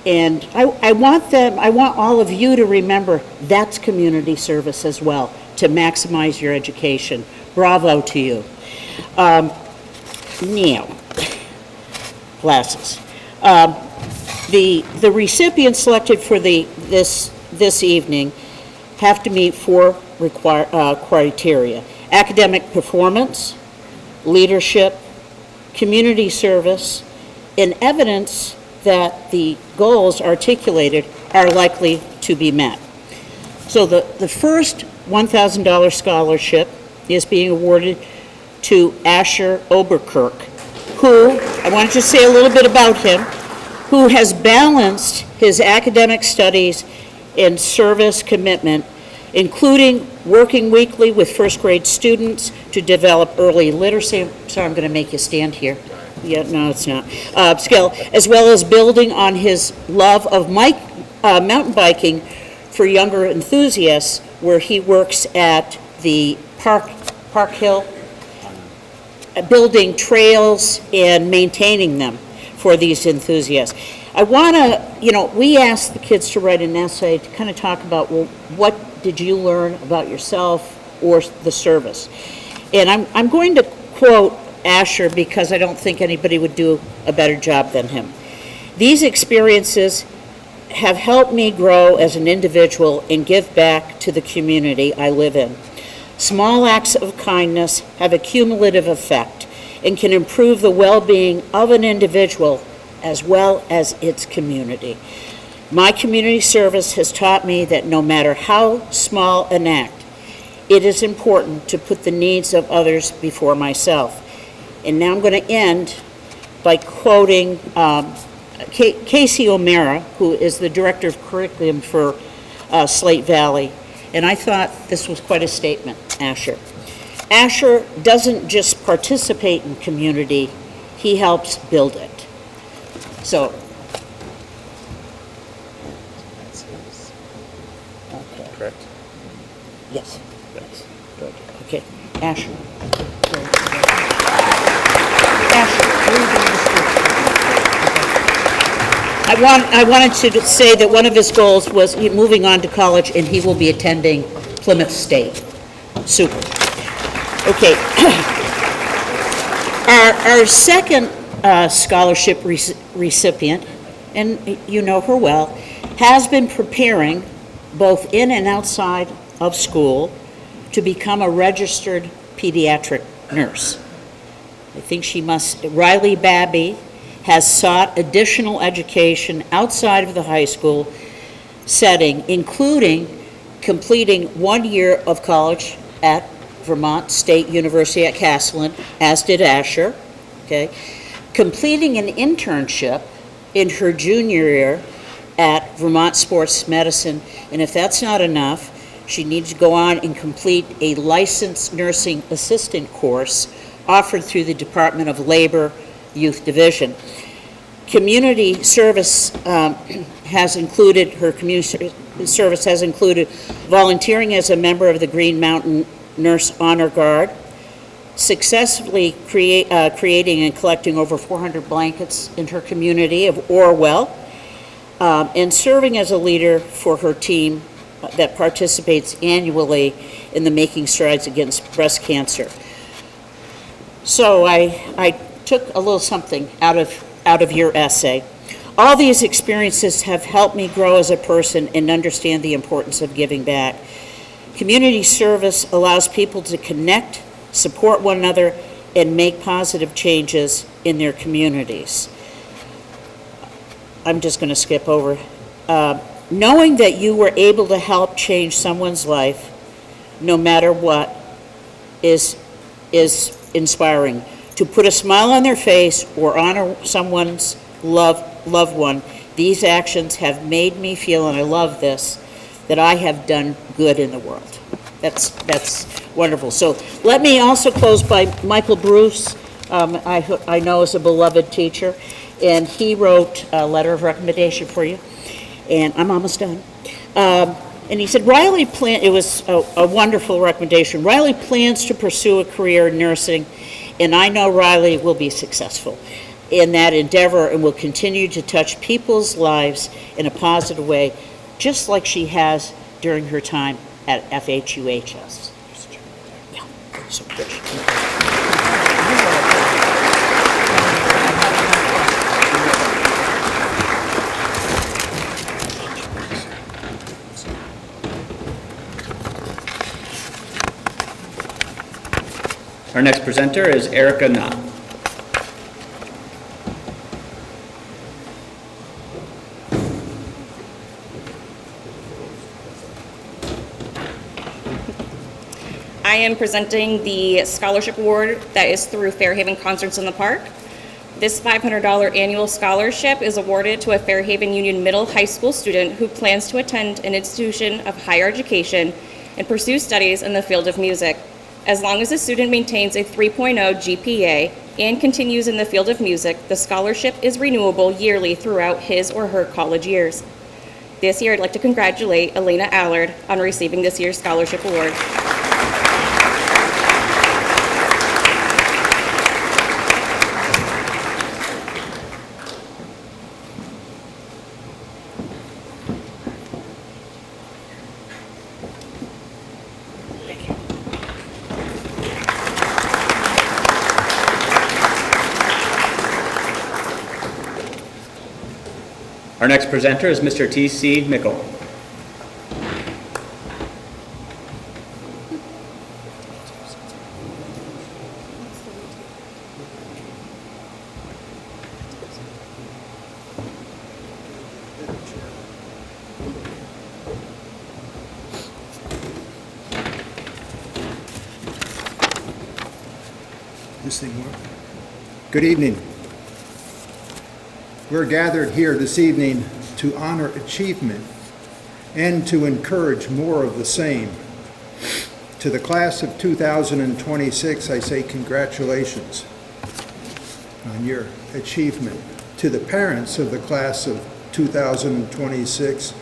And I want all of you to remember that's community service as well, to maximize your education. Bravo to you. Now, glasses. The recipients selected for this evening have to meet four criteria: academic performance, leadership, community service, and evidence that the goals articulated are likely to be met. So the first $1,000 scholarship is being awarded to Asher Oberkirk, who, I want to just say a little bit about him, who has balanced his academic studies and service commitment, including working weekly with first grade students to develop early literacy. So I'm going to make you stand here. Yeah, no, it's not. Skill, as well as building on his love of mountain biking for younger enthusiasts, where he works at the Park Hill, building trails and maintaining them for these enthusiasts. I want to, we asked the kids to write an essay to kind of talk about, well, what did you learn about yourself or the service? And I'm going to quote Asher because I don't think anybody would do a better job than him. These experiences have helped me grow as an individual and give back to the community I live in. Small acts of kindness have a cumulative effect and can improve the well-being of an individual as well as its community. My community service has taught me that no matter how small an act, it is important to put the needs of others before myself. And now I'm going to end by quoting Casey O'Mara, who is the Director of Curriculum for Slate Valley. And I thought this was quite a statement, Asher. Asher doesn't just participate in community, he helps build it. So, okay. Correct? Yes. Yes. Good. Okay. Asher. I wanted to say that one of his goals was moving on to college, and he will be attending Plymouth State. Super. Okay. Our second scholarship recipient, and you know her well, has been preparing both in and outside of school to become a registered pediatric nurse. I think she must. Riley Babby has sought additional education outside of the high school setting, including completing 1 year of college at Vermont State University at Castleton, as did Asher, okay? Completing an internship in her junior year at Vermont Sports Medicine, and if that's not enough, she needs to go on and complete a licensed nursing assistant course offered through the Department of Labor Youth Division. Community service has included volunteering as a member of the Green Mountain Nurse Honor Guard, successfully creating and collecting over 400 blankets in her community of Orwell, and serving as a leader for her team that participates annually in the Making Strides Against Breast Cancer. So I took a little something out of your essay. All these experiences have helped me grow as a person and understand the importance of giving back. Community service allows people to connect, support one another, and make positive changes in their communities. I'm just going to skip over. Knowing that you were able to help change someone's life, no matter what, is inspiring. To put a smile on their face or honor someone's loved one, these actions have made me feel, and I love this, that I have done good in the world. That's wonderful. So let me also close by Michael Bruce, I know is a beloved teacher, and he wrote a letter of recommendation for you, and I'm almost done. And he said, it was a wonderful recommendation. Riley plans to pursue a career in nursing, and I know Riley will be successful in that endeavor and will continue to touch people's lives in a positive way, just like she has during her time at FHUHS. Yeah, so good. Our next presenter is Erica Knott. I am presenting the scholarship award that is through Fairhaven Concerts in the Park. This $500 annual scholarship is awarded to a Fairhaven Union Middle High School student who plans to attend an institution of higher education and pursue studies in the field of music. As long as the student maintains a 3.0 GPA and continues in the field of music, the scholarship is renewable yearly throughout his or her college years. This year, I'd like to congratulate Elena Allard on receiving this year's scholarship award. Our next presenter is Mr. T.C. Mickle. This thing work? Good evening. We're gathered here this evening to honor achievement and to encourage more of the same. To the class of 2026, I say congratulations on your achievement. To the parents of the class of 2026,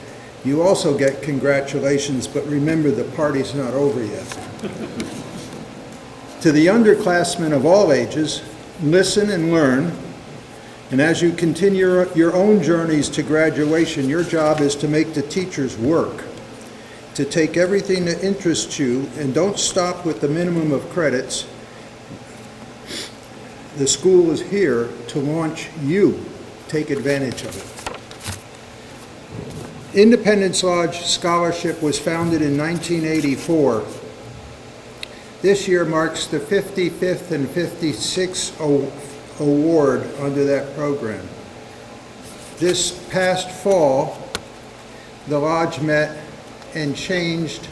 you also get congratulations, but remember the party's not over yet. To the underclassmen of all ages, listen and learn. And as you continue your own journeys to graduation, your job is to make the teachers work, to take everything that interests you and don't stop with the minimum of credits. The school is here to launch you. Take advantage of it. Independence Lodge Scholarship was founded in 1984. This year marks the 55th and 56th award under that program. This past fall, the Lodge met and changed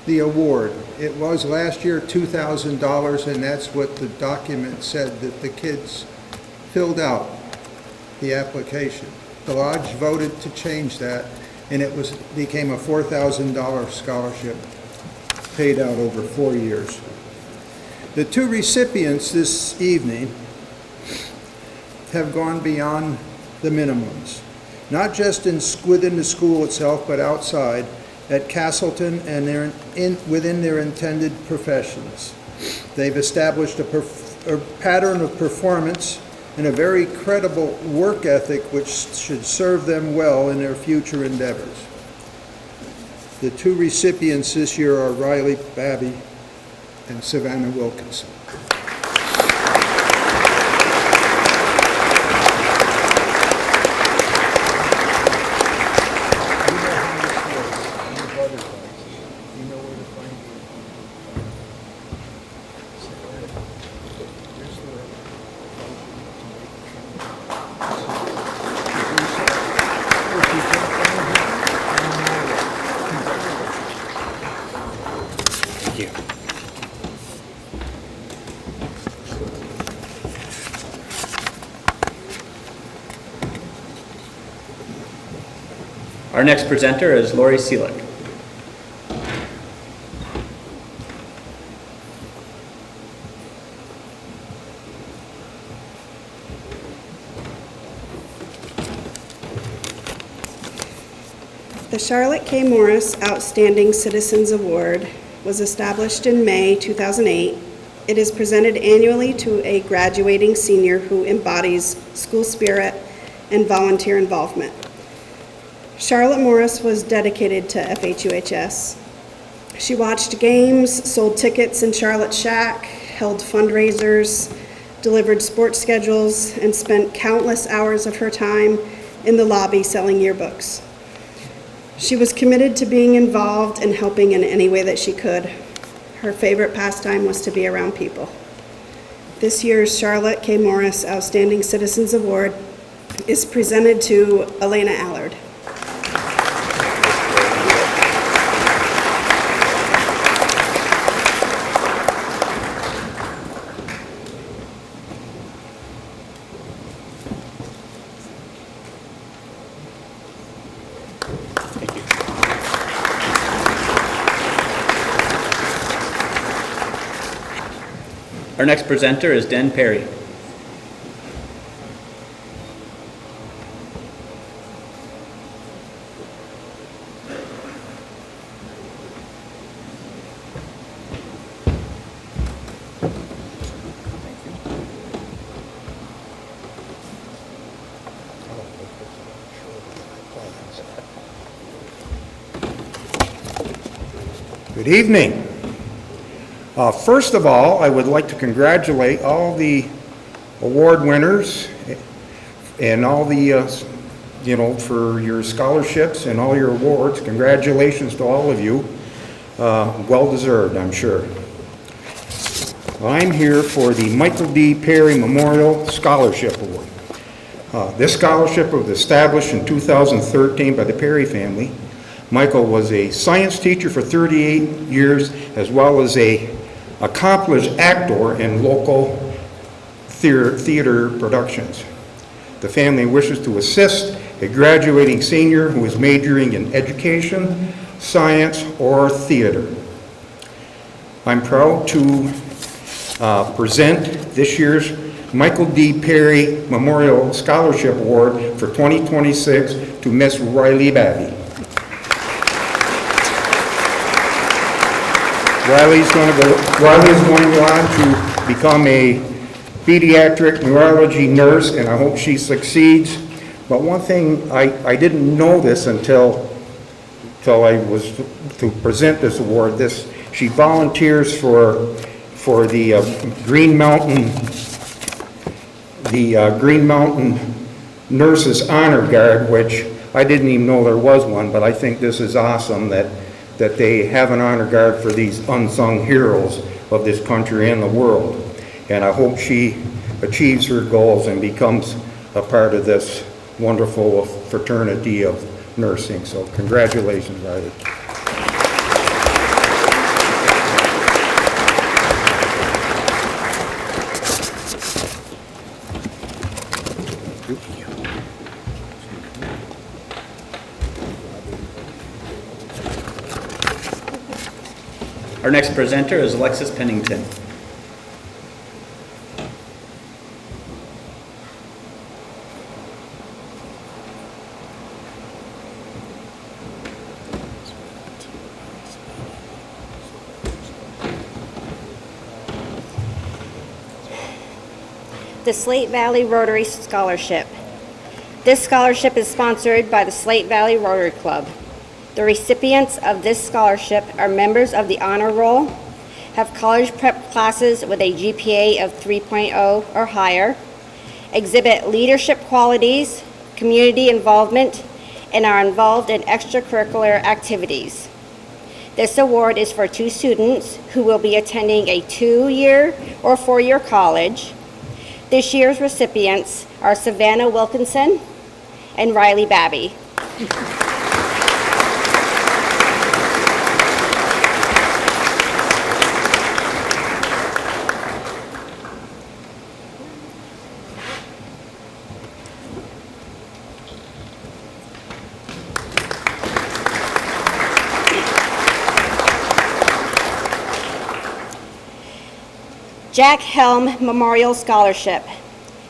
the award. It was last year $2,000, and that's what the document said that the kids filled out, the application. The Lodge voted to change that, and it became a $4,000 scholarship paid out over 4 years. The two recipients this evening have gone beyond the minimums, not just within the school itself, but outside at Castleton and within their intended professions. They've established a pattern of performance and a very credible work ethic which should serve them well in their future endeavors. The two recipients this year are Riley Babby and Savannah Wilkinson. Our next presenter is Lori Seelick. The Charlotte K. Morris Outstanding Citizens Award was established in May 2008. It is presented annually to a graduating senior who embodies school spirit and volunteer involvement. Charlotte Morris was dedicated to FHUHS. She watched games, sold tickets in Charlotte Shack, held fundraisers, delivered sports schedules, and spent countless hours of her time in the lobby selling yearbooks. She was committed to being involved and helping in any way that she could. Her favorite pastime was to be around people. This year's Charlotte K. Morris Outstanding Citizens Award is presented to Elena Allard. Our next presenter is Den Perry. Good evening. First of all, I would like to congratulate all the award winners and all the, for your scholarships and all your awards. Congratulations to all of you. Well-deserved, I'm sure. I'm here for the Michael D. Perry Memorial Scholarship Award. This scholarship was established in 2013 by the Perry family. Michael was a science teacher for 38 years, as well as a accomplished actor in local theater productions. The family wishes to assist a graduating senior who is majoring in education, science, or theater. I'm proud to present this year's Michael D. Perry Memorial Scholarship Award for 2026 to Miss Riley Babby. Riley is going to go on to become a pediatric neurology nurse, and I hope she succeeds. But one thing, I didn't know this until I was to present this award. She volunteers for the Green Mountain Nurses Honor Guard, which I didn't even know there was one, but I think this is awesome that they have an honor guard for these unsung heroes of this country and the world. And I hope she achieves her goals and becomes a part of this wonderful fraternity of nursing. So congratulations, Riley. Our next presenter is Alexis Pennington. The Slate Valley Rotary Scholarship. This scholarship is sponsored by the Slate Valley Rotary Club. The recipients of this scholarship are members of the honor roll, have college prep classes with a GPA of 3.0 or higher, exhibit leadership qualities, community involvement, and are involved in extracurricular activities. This award is for 2 students who will be attending a 2-year or 4-year college. This year's recipients are Savannah Wilkinson and Riley Babby. Jack Helm Memorial Scholarship.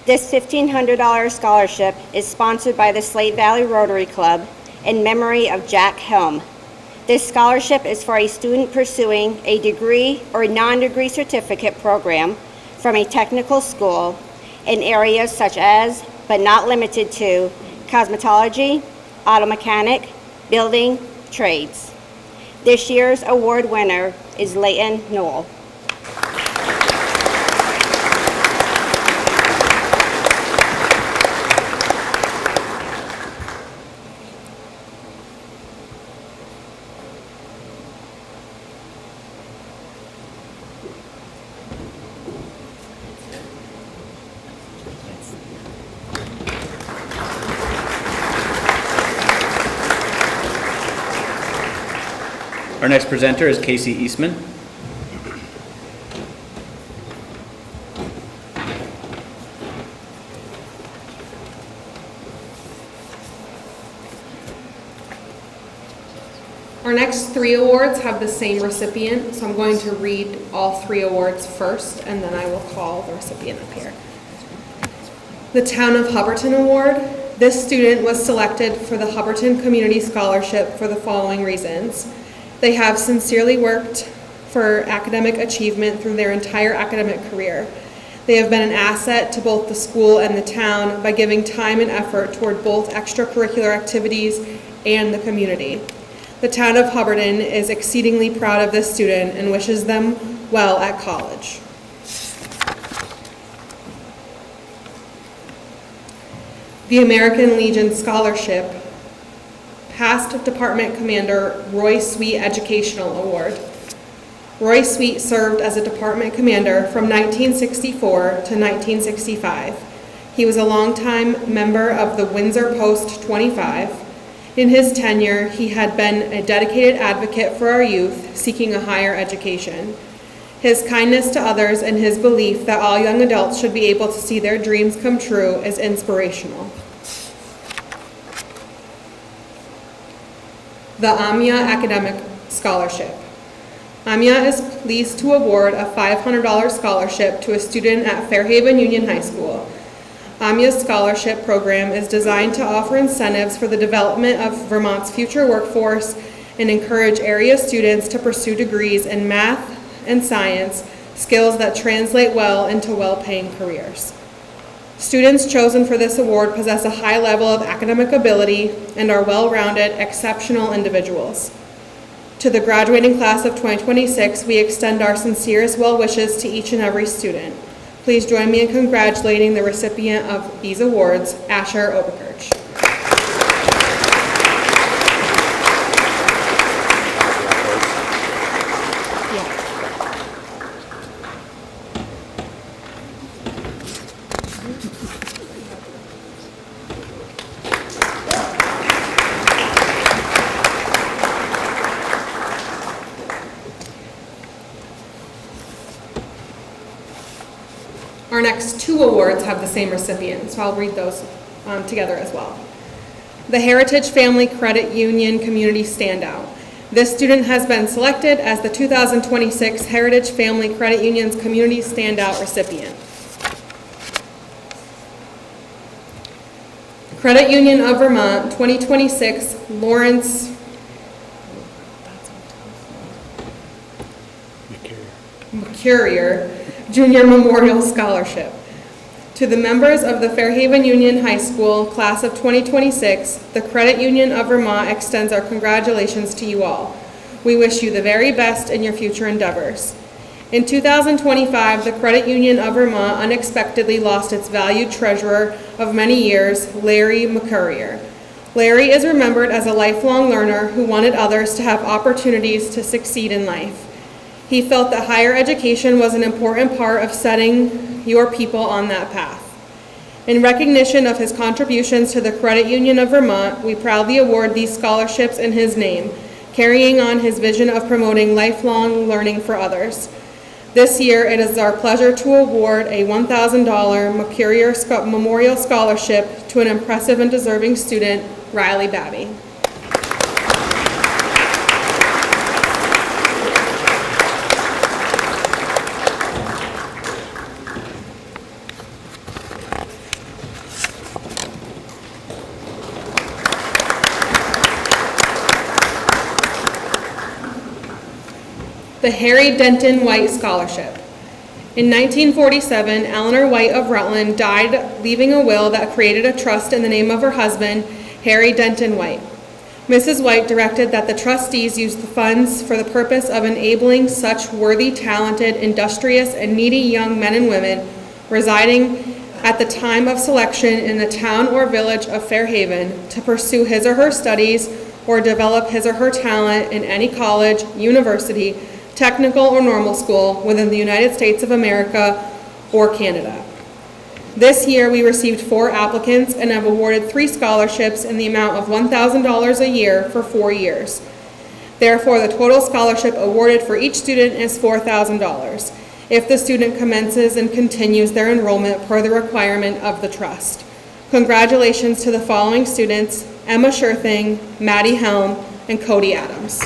This $1,500 scholarship is sponsored by the Slate Valley Rotary Club in memory of Jack Helm. This scholarship is for a student pursuing a degree or non-degree certificate program from a technical school in areas such as, but not limited to, cosmetology, auto mechanic, building, trades. This year's award winner is Leighton Knoll. Our next presenter is Casey Eastman. Our next 3 awards have the same recipient, so I'm going to read all 3 awards first, and then I will call the recipient up here. The Town of Hubbardton Award. This student was selected for the Hubbardton Community Scholarship for the following reasons. They have sincerely worked for academic achievement through their entire academic career. They have been an asset to both the school and the town by giving time and effort toward both extracurricular activities and the community. The town of Hubbardton is exceedingly proud of this student and wishes them well at college. The American Legion Scholarship, Past Department Commander Roy Sweet Educational Award. Roy Sweet served as a department commander from 1964 to 1965. He was a longtime member of the Windsor Post 25. In his tenure, he had been a dedicated advocate for our youth seeking a higher education. His kindness to others and his belief that all young adults should be able to see their dreams come true is inspirational. The AMIA Academic Scholarship. AMIA is pleased to award a $500 scholarship to a student at Fairhaven Union High School. AMIA's scholarship program is designed to offer incentives for the development of Vermont's future workforce and encourage area students to pursue degrees in math and science, skills that translate well into well-paying careers. Students chosen for this award possess a high level of academic ability and are well-rounded, exceptional individuals. To the graduating class of 2026, we extend our sincerest well wishes to each and every student. Please join me in congratulating the recipient of these awards, Asher Oberkirch. Our next two awards have the same recipient, so I'll read those together as well. The Heritage Family Credit Union Community Standout. This student has been selected as the 2026 Heritage Family Credit Union's Community Standout recipient. Credit Union of Vermont 2026 Lawrence McCurrier Junior Memorial Scholarship. To the members of the Fairhaven Union High School class of 2026, the Credit Union of Vermont extends our congratulations to you all. We wish you the very best in your future endeavors. In 2025, the Credit Union of Vermont unexpectedly lost its valued treasurer of many years, Larry McCurrier. Larry is remembered as a lifelong learner who wanted others to have opportunities to succeed in life. He felt that higher education was an important part of setting your people on that path. In recognition of his contributions to the Credit Union of Vermont, we proudly award these scholarships in his name, carrying on his vision of promoting lifelong learning for others. This year, it is our pleasure to award a $1,000 McCurrier Memorial Scholarship to an impressive and deserving student, Riley Babby. The Harry Denton White Scholarship. In 1947, Eleanor White of Rutland died, leaving a will that created a trust in the name of her husband, Harry Denton White. Mrs. White directed that the trustees use the funds for the purpose of enabling such worthy, talented, industrious, and needy young men and women residing at the time of selection in the town or village of Fairhaven to pursue his or her studies or develop his or her talent in any college, university, technical or normal school within the United States of America or Canada. This year, we received 4 applicants and have awarded 3 scholarships in the amount of $1,000 a year for 4 years. Therefore, the total scholarship awarded for each student is $4,000 if the student commences and continues their enrollment per the requirement of the trust. Congratulations to the following students: Emma Scherthing, Maddie Helm, and Cody Adams.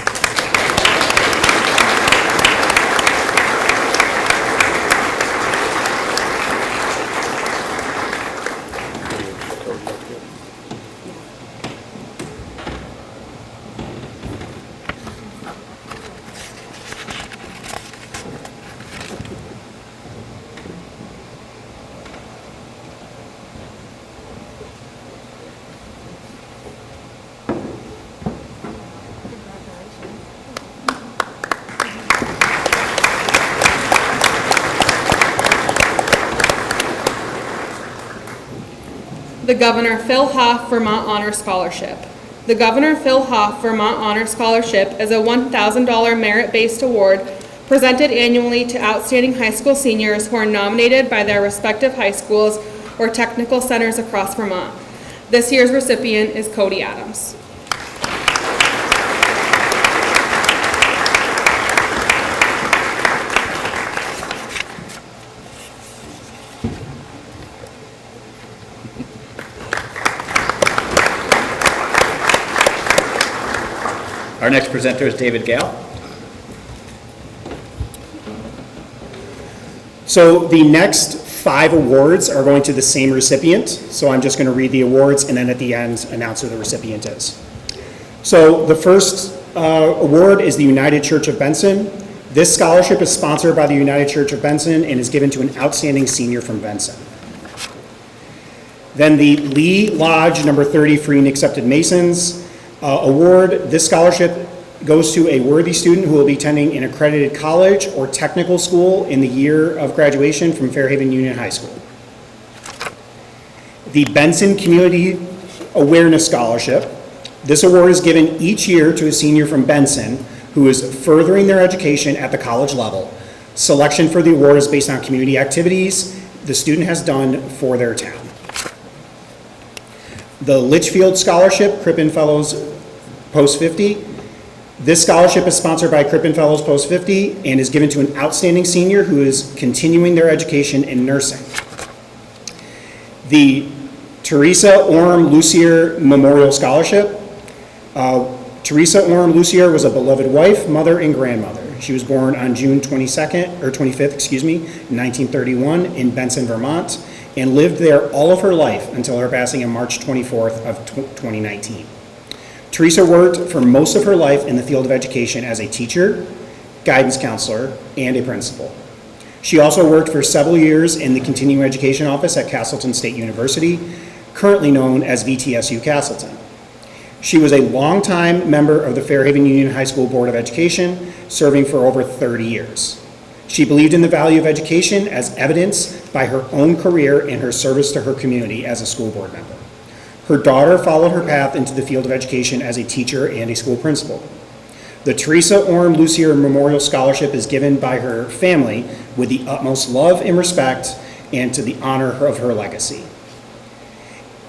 the Governor Phil Hoff Vermont Honor Scholarship. The Governor Phil Hoff Vermont Honor Scholarship is a $1,000 merit-based award presented annually to outstanding high school seniors who are nominated by their respective high schools or technical centers across Vermont. This year's recipient is Cody Adams. Our next presenter is David Gale. So the next 5 awards are going to the same recipient. So I'm just going to read the awards and then at the end announce who the recipient is. So the first award is the United Church of Benson. This scholarship is sponsored by the United Church of Benson and is given to an outstanding senior from Benson. Then the Lee Lodge number 30 Free and Accepted Masons award. This scholarship goes to a worthy student who will be attending an accredited college or technical school in the year of graduation from Fairhaven Union High School. The Benson Community Awareness Scholarship. This award is given each year to a senior from Benson who is furthering their education at the college level. Selection for the award is based on community activities the student has done for their town. The Litchfield Scholarship, Crippen Fellows Post 50. This scholarship is sponsored by Crippen Fellows Post 50 and is given to an outstanding senior who is continuing their education in nursing. The Teresa Orm Lucier Memorial Scholarship. Teresa Orm Lucier was a beloved wife, mother, and grandmother. She was born on June 25th, 1931 in Benson, Vermont, and lived there all of her life until her passing on March 24th of 2019. Teresa worked for most of her life in the field of education as a teacher, guidance counselor, and a principal. She also worked for several years in the continuing education office at Castleton State University, currently known as VTSU Castleton. She was a longtime member of the Fairhaven Union High School Board of Education, serving for over 30 years. She believed in the value of education as evidenced by her own career and her service to her community as a school board member. Her daughter followed her path into the field of education as a teacher and a school principal. The Teresa Orm Lucier Memorial Scholarship is given by her family with the utmost love and respect and to the honor of her legacy.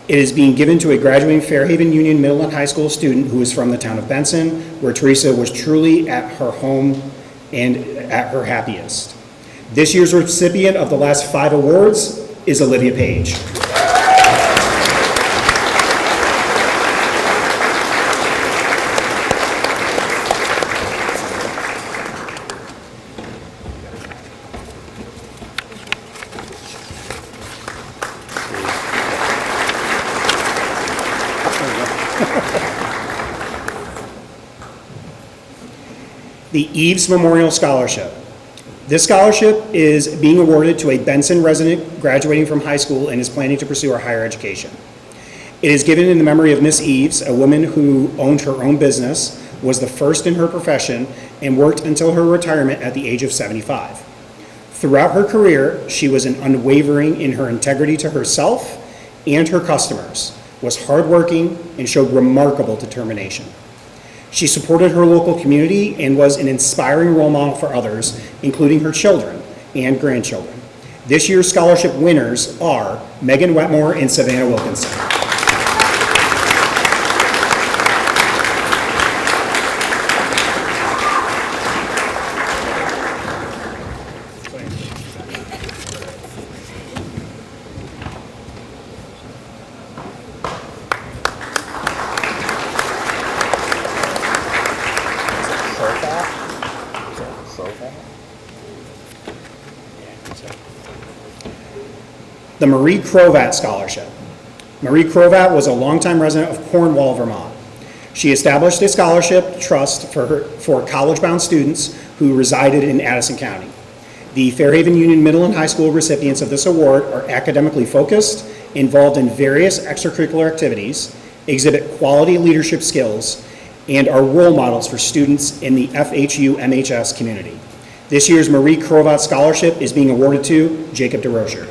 It is being given to a graduating Fairhaven Union Middle and High School student who is from the town of Benson, where Teresa was truly at her home and at her happiest. This year's recipient of the last 5 awards is Olivia Page. The Eves Memorial Scholarship. This scholarship is being awarded to a Benson resident graduating from high school and is planning to pursue her higher education. It is given in the memory of Miss Eves, a woman who owned her own business, was the first in her profession, and worked until her retirement at the age of 75. Throughout her career, she was unwavering in her integrity to herself and her customers, was hardworking, and showed remarkable determination. She supported her local community and was an inspiring role model for others, including her children and grandchildren. This year's scholarship winners are Megan Wetmore and Savannah Wilkinson. The Marie Crovat Scholarship. Marie Crovat was a longtime resident of Cornwall, Vermont. She established a scholarship trust for college-bound students who resided in Addison County. The Fairhaven Union Middle and High School recipients of this award are academically focused, involved in various extracurricular activities, exhibit quality leadership skills, and are role models for students in the FHU MHS community. This year's Marie Crovat Scholarship is being awarded to Jacob DeRozier.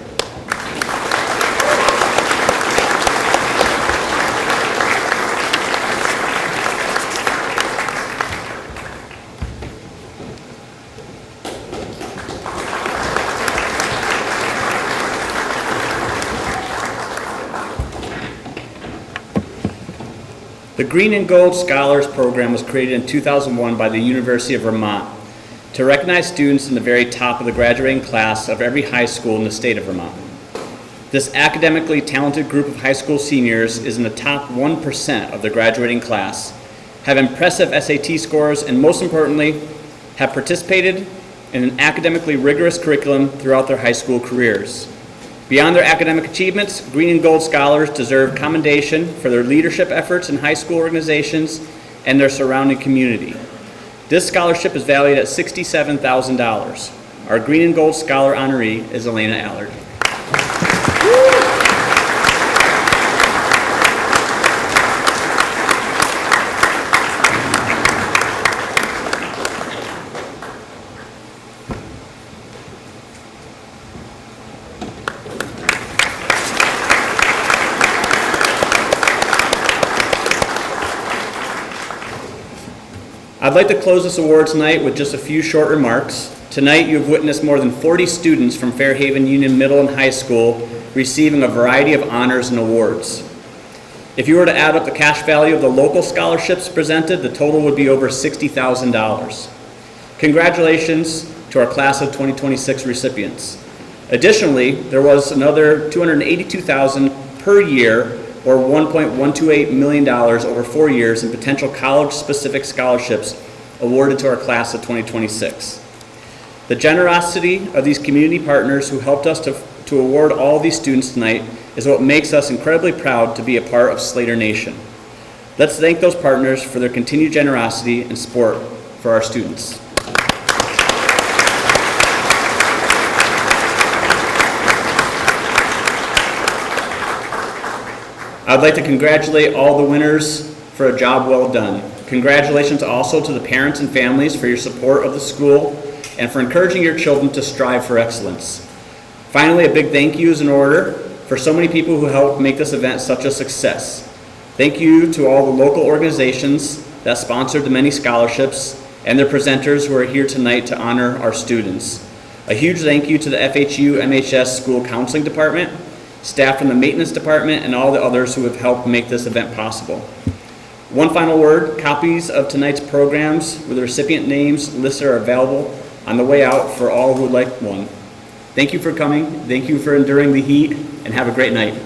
The Green and Gold Scholars Program was created in 2001 by the University of Vermont to recognize students in the very top of the graduating class of every high school in the state of Vermont. This academically talented group of high school seniors is in the top 1% of the graduating class, have impressive SAT scores, and most importantly, have participated in an academically rigorous curriculum throughout their high school careers. Beyond their academic achievements, Green and Gold Scholars deserve commendation for their leadership efforts in high school organizations and their surrounding community. This scholarship is valued at $67,000. Our Green and Gold Scholar honoree is Elena Allard. I'd like to close this award tonight with just a few short remarks. Tonight, you have witnessed more than 40 students from Fairhaven Union Middle and High School receiving a variety of honors and awards. If you were to add up the cash value of the local scholarships presented, the total would be over $60,000. Congratulations to our class of 2026 recipients. Additionally, there was another $282,000 per year, or $1.128 million over 4 years in potential college-specific scholarships awarded to our class of 2026. The generosity of these community partners who helped us to award all these students tonight is what makes us incredibly proud to be a part of Slater Nation. Let's thank those partners for their continued generosity and support for our students. I'd like to congratulate all the winners for a job well done. Congratulations also to the parents and families for your support of the school and for encouraging your children to strive for excellence. Finally, a big thank you is in order for so many people who helped make this event such a success. Thank you to all the local organizations that sponsored the many scholarships and their presenters who are here tonight to honor our students. A huge thank you to the FHU NHS School Counseling Department, staff from the maintenance department, and all the others who have helped make this event possible. One final word, copies of tonight's programs with the recipient names listed are available on the way out for all who would like one. Thank you for coming, thank you for enduring the heat, and have a great night.